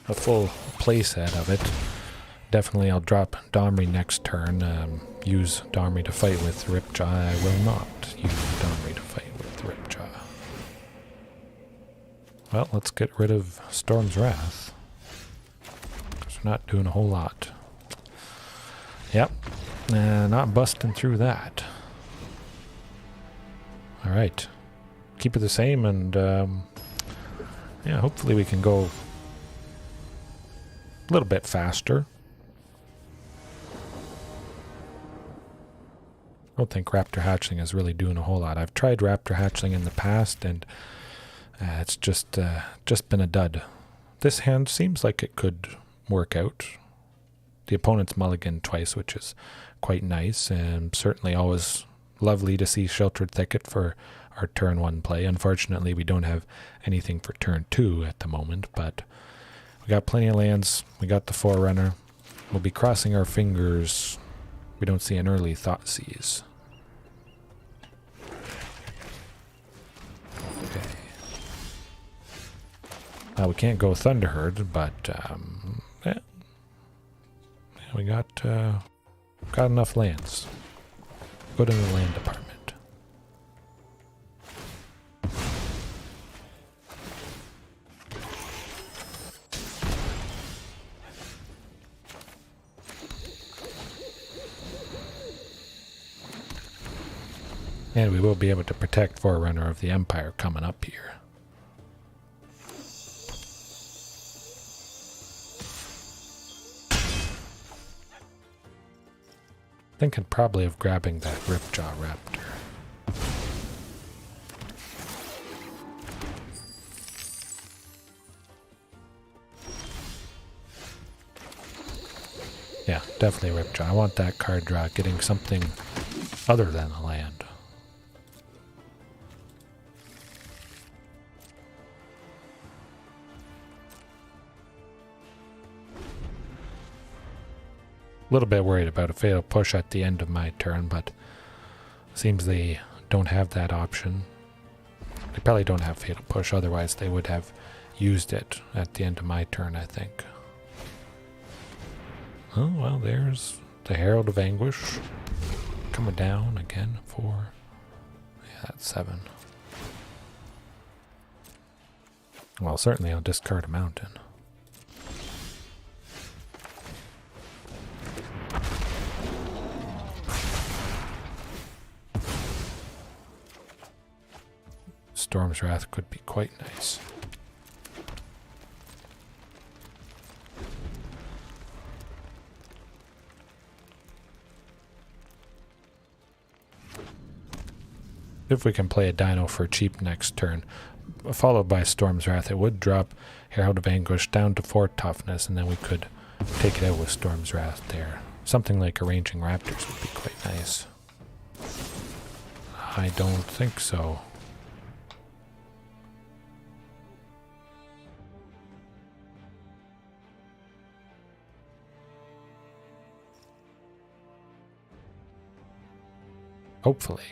a full playset of it. Definitely I'll drop Domri next turn. Use Domri to fight with Ripjaw. I will not use Domri to fight with Ripjaw. Well, let's get rid of Storm's Wrath. Because we're not doing a whole lot. Yep. Not busting through that. Alright. Keep it the same and yeah, hopefully we can go a little bit faster. don't think Raptor Hatchling is really doing a whole lot. I've tried Raptor Hatchling in the past, and it's just been a dud. This hand seems like it could work out. The opponent's mulligan twice, which is quite nice, and certainly always lovely to see Sheltered Thicket for our turn 1 play. Unfortunately, we don't have anything for turn 2 at the moment, but we got plenty of lands. We got the Forerunner. We'll be crossing our fingers we don't see an early Thoughtseize. Okay. We can't go Thunderherd, but yeah, we got enough lands. Go to the land department. And we will be able to protect Forerunner of the Empire coming up here. Thinking probably of grabbing that Ripjaw Raptor. Yeah, definitely Ripjaw. I want that card draw, getting something other than a land. A little bit worried about a fatal push at the end of my turn, but seems they don't have that option. They probably don't have fatal push, otherwise they would have used it at the end of my turn, I think. Oh, well, there's the Herald of Anguish coming down again for, yeah, that's 7. Well, certainly I'll discard a mountain. Storm's Wrath could be quite nice. If we can play a Dino for cheap next turn, followed by Storm's Wrath, it would drop Herald of Anguish down to 4 toughness, and then we could take it out with Storm's Wrath there. Something like a Ranging Raptors would be quite nice. I don't think so. Hopefully.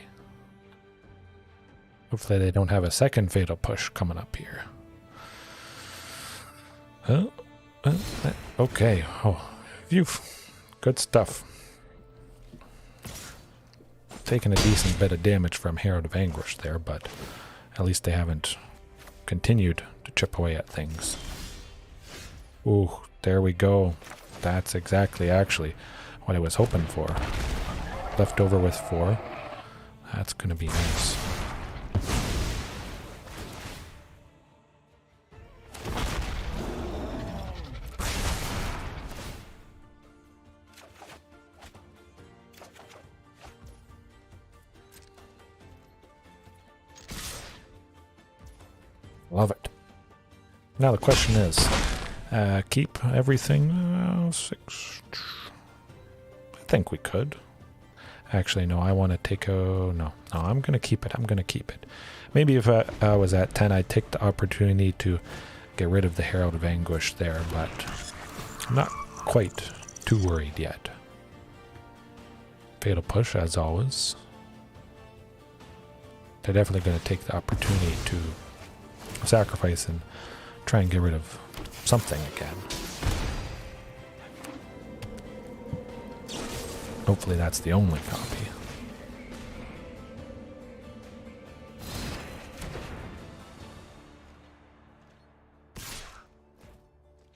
Hopefully they don't have a second fatal push coming up here. Okay. Oh, phew. Good stuff. Taking a decent bit of damage from Herald of Anguish there, but at least they haven't continued to chip away at things. Ooh, there we go. That's exactly actually what I was hoping for. Left over with 4. That's going to be nice. Love it. Now the question is, keep everything 6. I think we could. Actually, no, I want to take no, I'm going to keep it. I'm going to keep it. Maybe if I was at 10, I'd take the opportunity to get rid of the Herald of Anguish there, but I'm not quite too worried yet. Fatal push, as always. They're definitely going to take the opportunity to sacrifice and try and get rid of something again. Hopefully that's the only copy.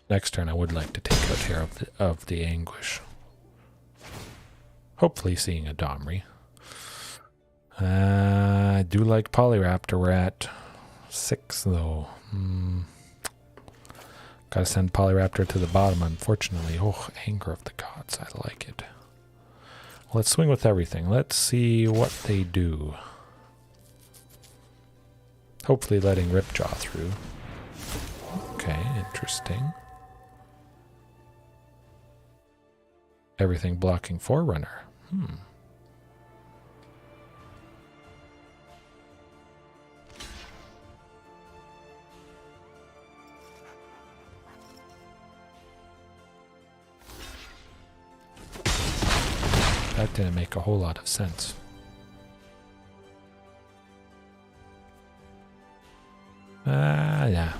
Next turn I would like to take out Herald of the Anguish. Hopefully seeing a Domri. I do like Polyraptor. We're at 6 though. Gotta send Polyraptor to the bottom, unfortunately. Oh, Anger of the Gods. I like it. Let's swing with everything. Let's see what they do. Hopefully letting Ripjaw through. Okay, interesting. Everything blocking Forerunner. That didn't make a whole lot of sense. Yeah.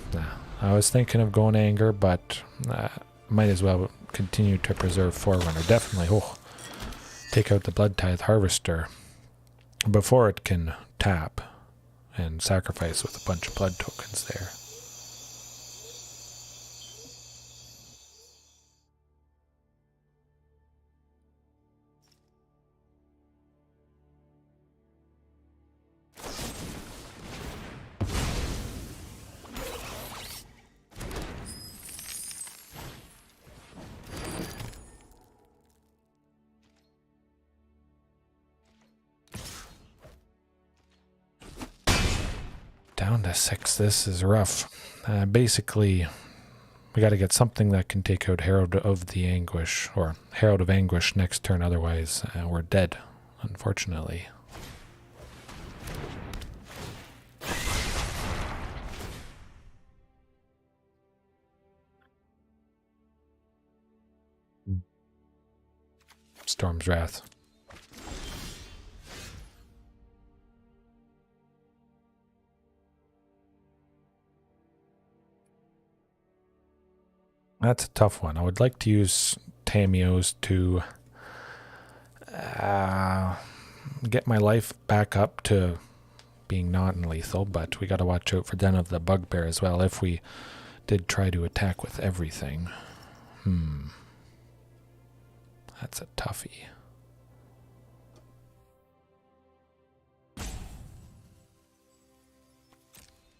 I was thinking of going Anger, but might as well continue to preserve Forerunner. Definitely. Take out the Blood Tithe Harvester before it can tap and sacrifice with a bunch of blood tokens there. Down to 6. This is rough. Basically, we got to get something that can take out Herald of the Anguish, or Herald of Anguish next turn. Otherwise, we're dead, unfortunately. Storm's Wrath. That's a tough one. I would like to use Tamiyos to get my life back up to being non-lethal, but we got to watch out for Den of the Bugbear as well if we did try to attack with everything. That's a toughie. You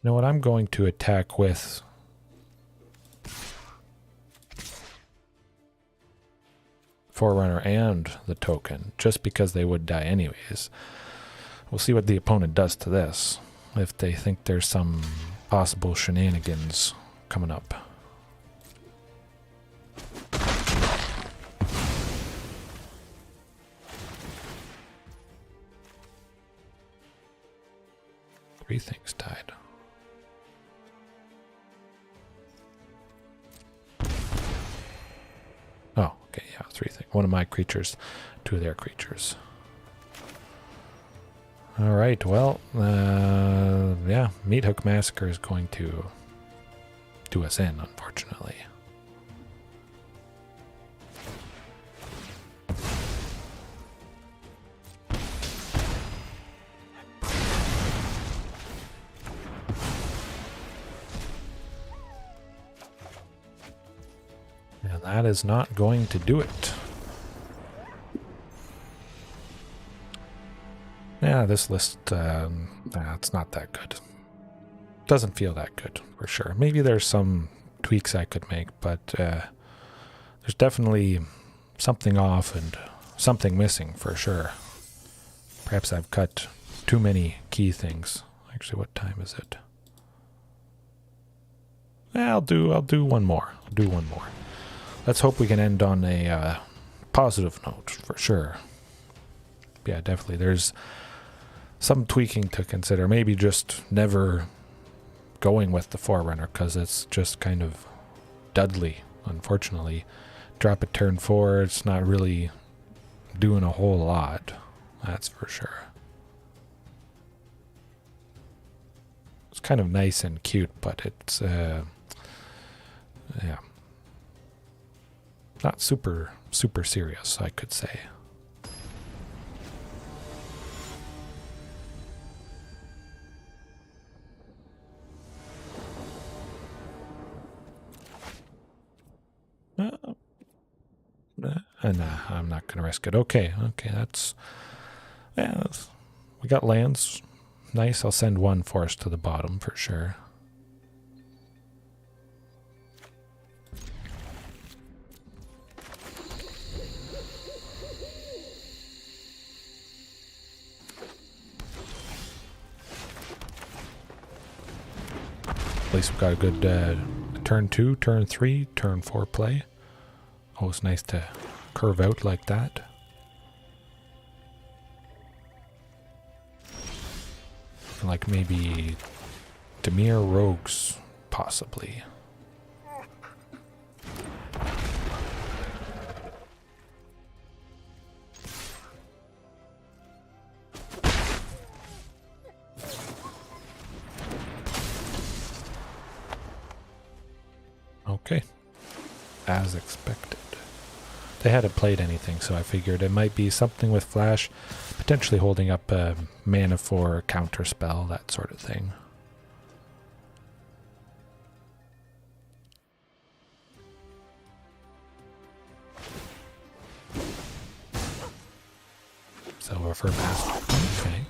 know what? I'm going to attack with Forerunner and the token, just because they would die anyways. We'll see what the opponent does to this, if they think there's some possible shenanigans coming up. Three things died. Oh, okay, yeah, three things. One of my creatures, two of their creatures. All right, well, yeah, Meathook Massacre is going to do us in, unfortunately. And that is not going to do it. Yeah, this list, it's not that good. Doesn't feel that good, for sure. Maybe there's some tweaks I could make, but there's definitely something off and something missing, for sure. Perhaps I've cut too many key things. Actually, what time is it? I'll do one more. I'll do one more. Let's hope we can end on a positive note, for sure. Yeah, definitely. There's some tweaking to consider. Maybe just never going with the Forerunner, because it's just kind of Dudley, unfortunately. Drop it turn 4, it's not really doing a whole lot. That's for sure. It's kind of nice and cute, but it's, yeah. Not super serious, I could say. Nah, I'm not going to risk it. Okay, that's... Yeah, we got lands. Nice, I'll send one forest to the bottom for sure. At least we've got a good turn 2, turn 3, turn 4 play. Always nice to curve out like that. Like maybe Demir Rogues, possibly. Okay, as expected. They hadn't played anything, so I figured it might be something with Flash, potentially holding up a mana for counter spell, that sort of thing. So for Master, okay,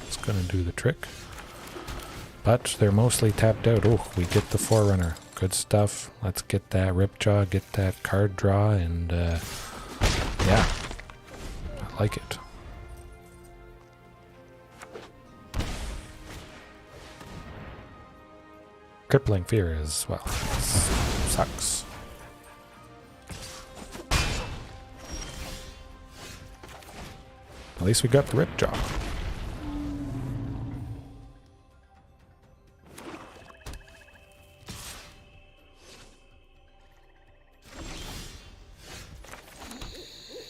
it's gonna do the trick. But they're mostly tapped out. Oh, we get the Forerunner. Good stuff. Let's get that Ripjaw, get that card draw, and yeah, I like it. Crippling Fear is, well, sucks. At least we got the Ripjaw.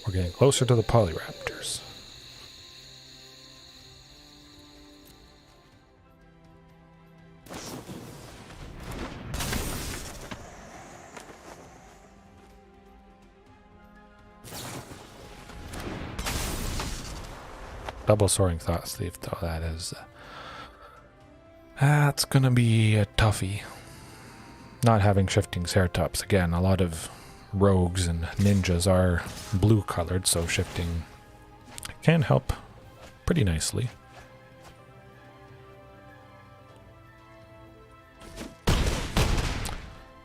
We're getting closer to the Polyraptors. Double Soaring Thought Thief, though, that is... that's gonna be a toughie. Not having Shifting Ceratops. Again, a lot of rogues and ninjas are blue colored, so shifting can help pretty nicely.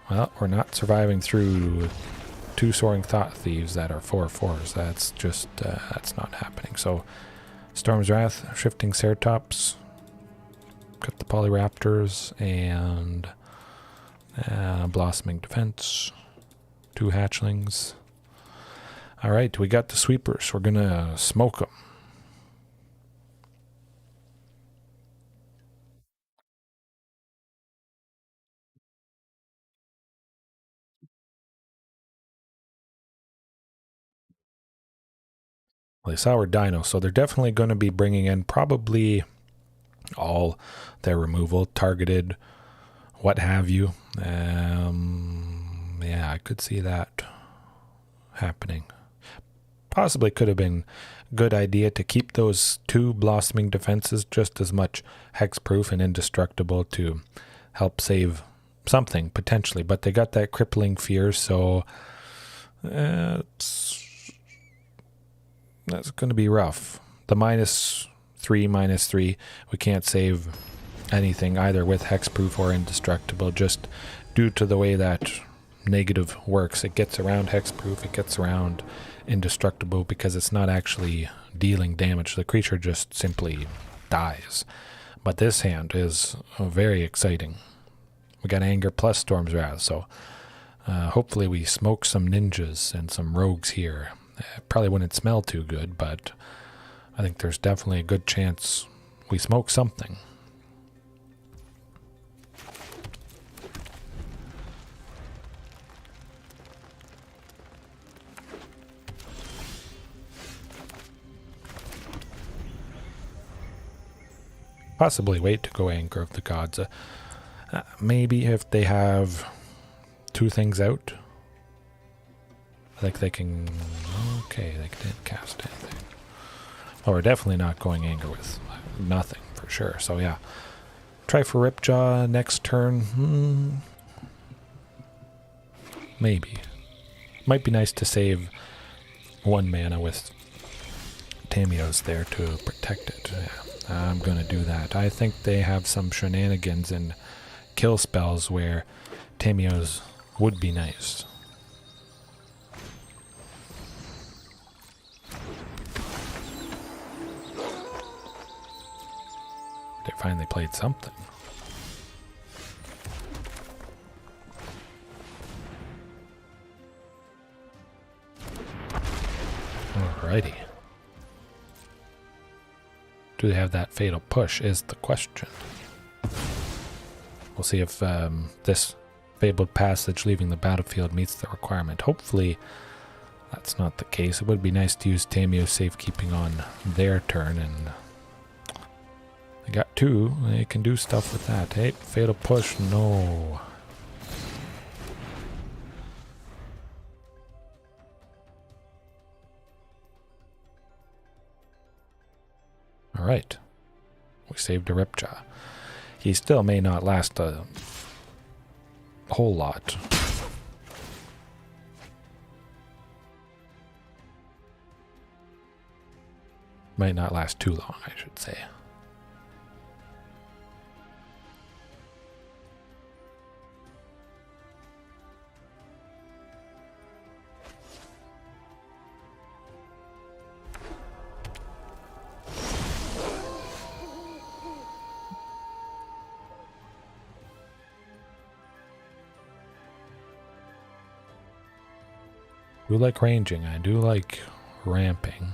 Well, we're not surviving through 2 Soaring Thought Thieves that are 4/4s. That's just, that's not happening. So, Storm's Wrath, Shifting Ceratops, got the Polyraptors, and Blossoming Defense. 2 hatchlings. Alright, we got the sweepers. We're gonna smoke them. Well, they saw we're Dino, so they're definitely going to be bringing in probably all their removal, targeted, what have you. Yeah, I could see that happening. Possibly could have been a good idea to keep those 2 blossoming defenses just as much hexproof and indestructible to help save something potentially, but they got that crippling fear, so that's going to be rough. The -3/-3, we can't save anything either with hexproof or indestructible, just due to the way that negative works. It gets around hexproof, it gets around indestructible because it's not actually dealing damage. The creature just simply dies. But this hand is very exciting. We got Anger plus Storm's Wrath, so hopefully we smoke some ninjas and some rogues here. Probably wouldn't smell too good, but I think there's definitely a good chance we smoke something. Possibly wait to go Anger of the Gods. Maybe if they have 2 things out. Like they can... Okay, they didn't cast anything. Well, we're definitely not going Anger with nothing, for sure. So yeah. Try for Ripjaw next turn. Maybe. Might be nice to save 1 mana with Tamiyo's there to protect it. Yeah. I'm going to do that. I think they have some shenanigans and kill spells where Tamiyo's would be nice. They finally played something. Alrighty. Do they have that fatal push is the question. We'll see if this fabled passage leaving the battlefield meets the requirement. Hopefully that's not the case. It would be nice to use Tamiyo Safekeeping on their turn, and they got 2. They can do stuff with that. Hey, fatal push, no. Alright. We saved a Ripjaw. He still may not last a whole lot. Might not last too long, I should say. I do like ranging. I do like ramping.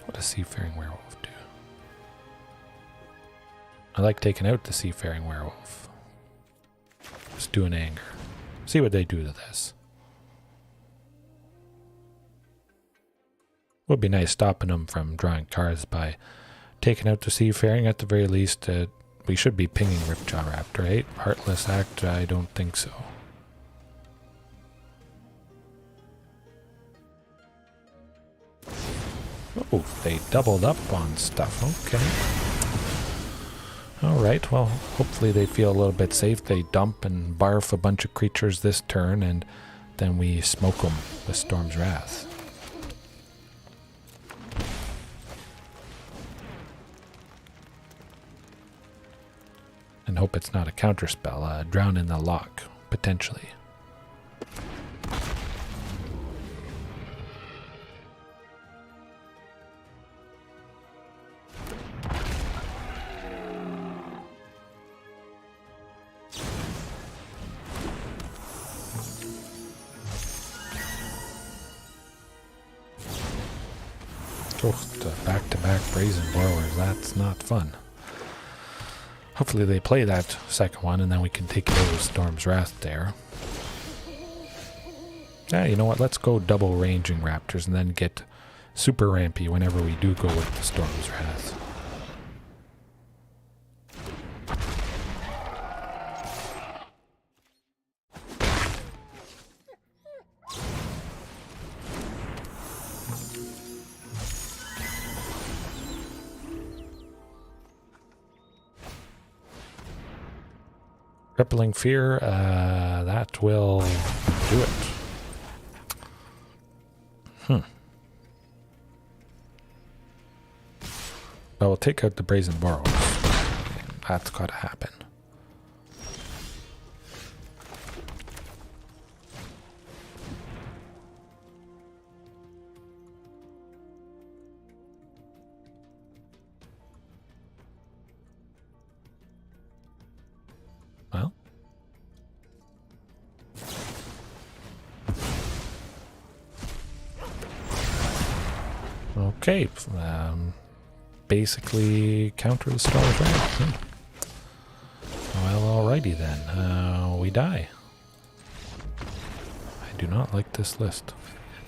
What does Seafaring Werewolf do? I like taking out the Seafaring Werewolf. Just do an anger. See what they do to this. Would be nice stopping them from drawing cards by taking out the Seafaring. At the very least, we should be pinging Ripjaw Raptor, right? Heartless Act, I don't think so. Oh, they doubled up on stuff. Okay. Alright, well, hopefully they feel a little bit safe. They dump and barf a bunch of creatures this turn, and then we smoke them with Storm's Wrath. And hope it's not a counterspell. Drown in the lock, potentially. Oh, the back-to-back Brazen Borrowers, that's not fun. Hopefully they play that second one and then we can take it over Storm's Wrath there. Yeah, you know what, let's go double Ranging Raptors and then get super rampy whenever we do go with the Storm's Wrath. Crippling Fear, that will do it. I will take out the Brazen Borrowers. That's got to happen. Well. Okay. Basically counter the Storm's Wrath. Well, alrighty then. We die. I do not like this list.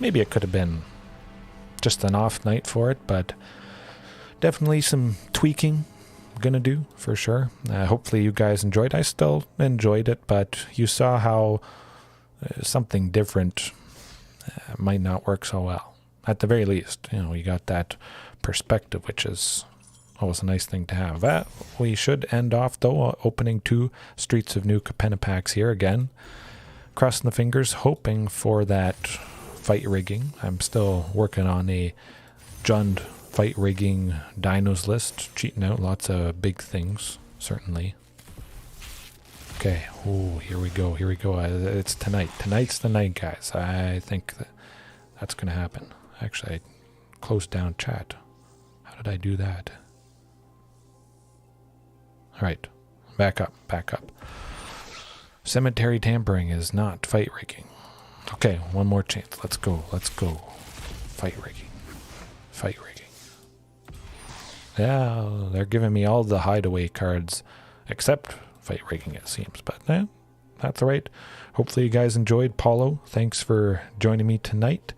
Maybe it could have been just an off night for it, but definitely some tweaking gonna do for sure. Hopefully you guys enjoyed. I still enjoyed it, but you saw how something different might not work so well. At the very least, you know, you got that perspective, which is always a nice thing to have. We should end off though, opening 2 Streets of New Capenna packs here again. Crossing the fingers, hoping for that fight rigging. I'm still working on a Jund fight rigging dinos list, cheating out lots of big things, certainly. Okay, oh, here we go, it's tonight. Tonight's the night, guys. I think that's gonna happen. Actually, I closed down chat. How did I do that? Alright, back up. Cemetery tampering is not fight rigging. Okay, one more chance. Let's go. Fight rigging. Fight rigging. Yeah, they're giving me all the hideaway cards except fight rigging, it seems. But that's all right. Hopefully you guys enjoyed. Paulo, thanks for joining me tonight.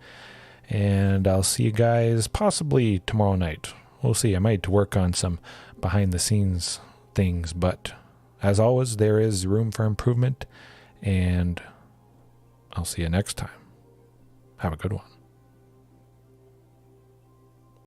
And I'll see you guys possibly tomorrow night. We'll see. I might work on some behind the scenes things, but as always, there is room for improvement. And I'll see you next time. Have a good one.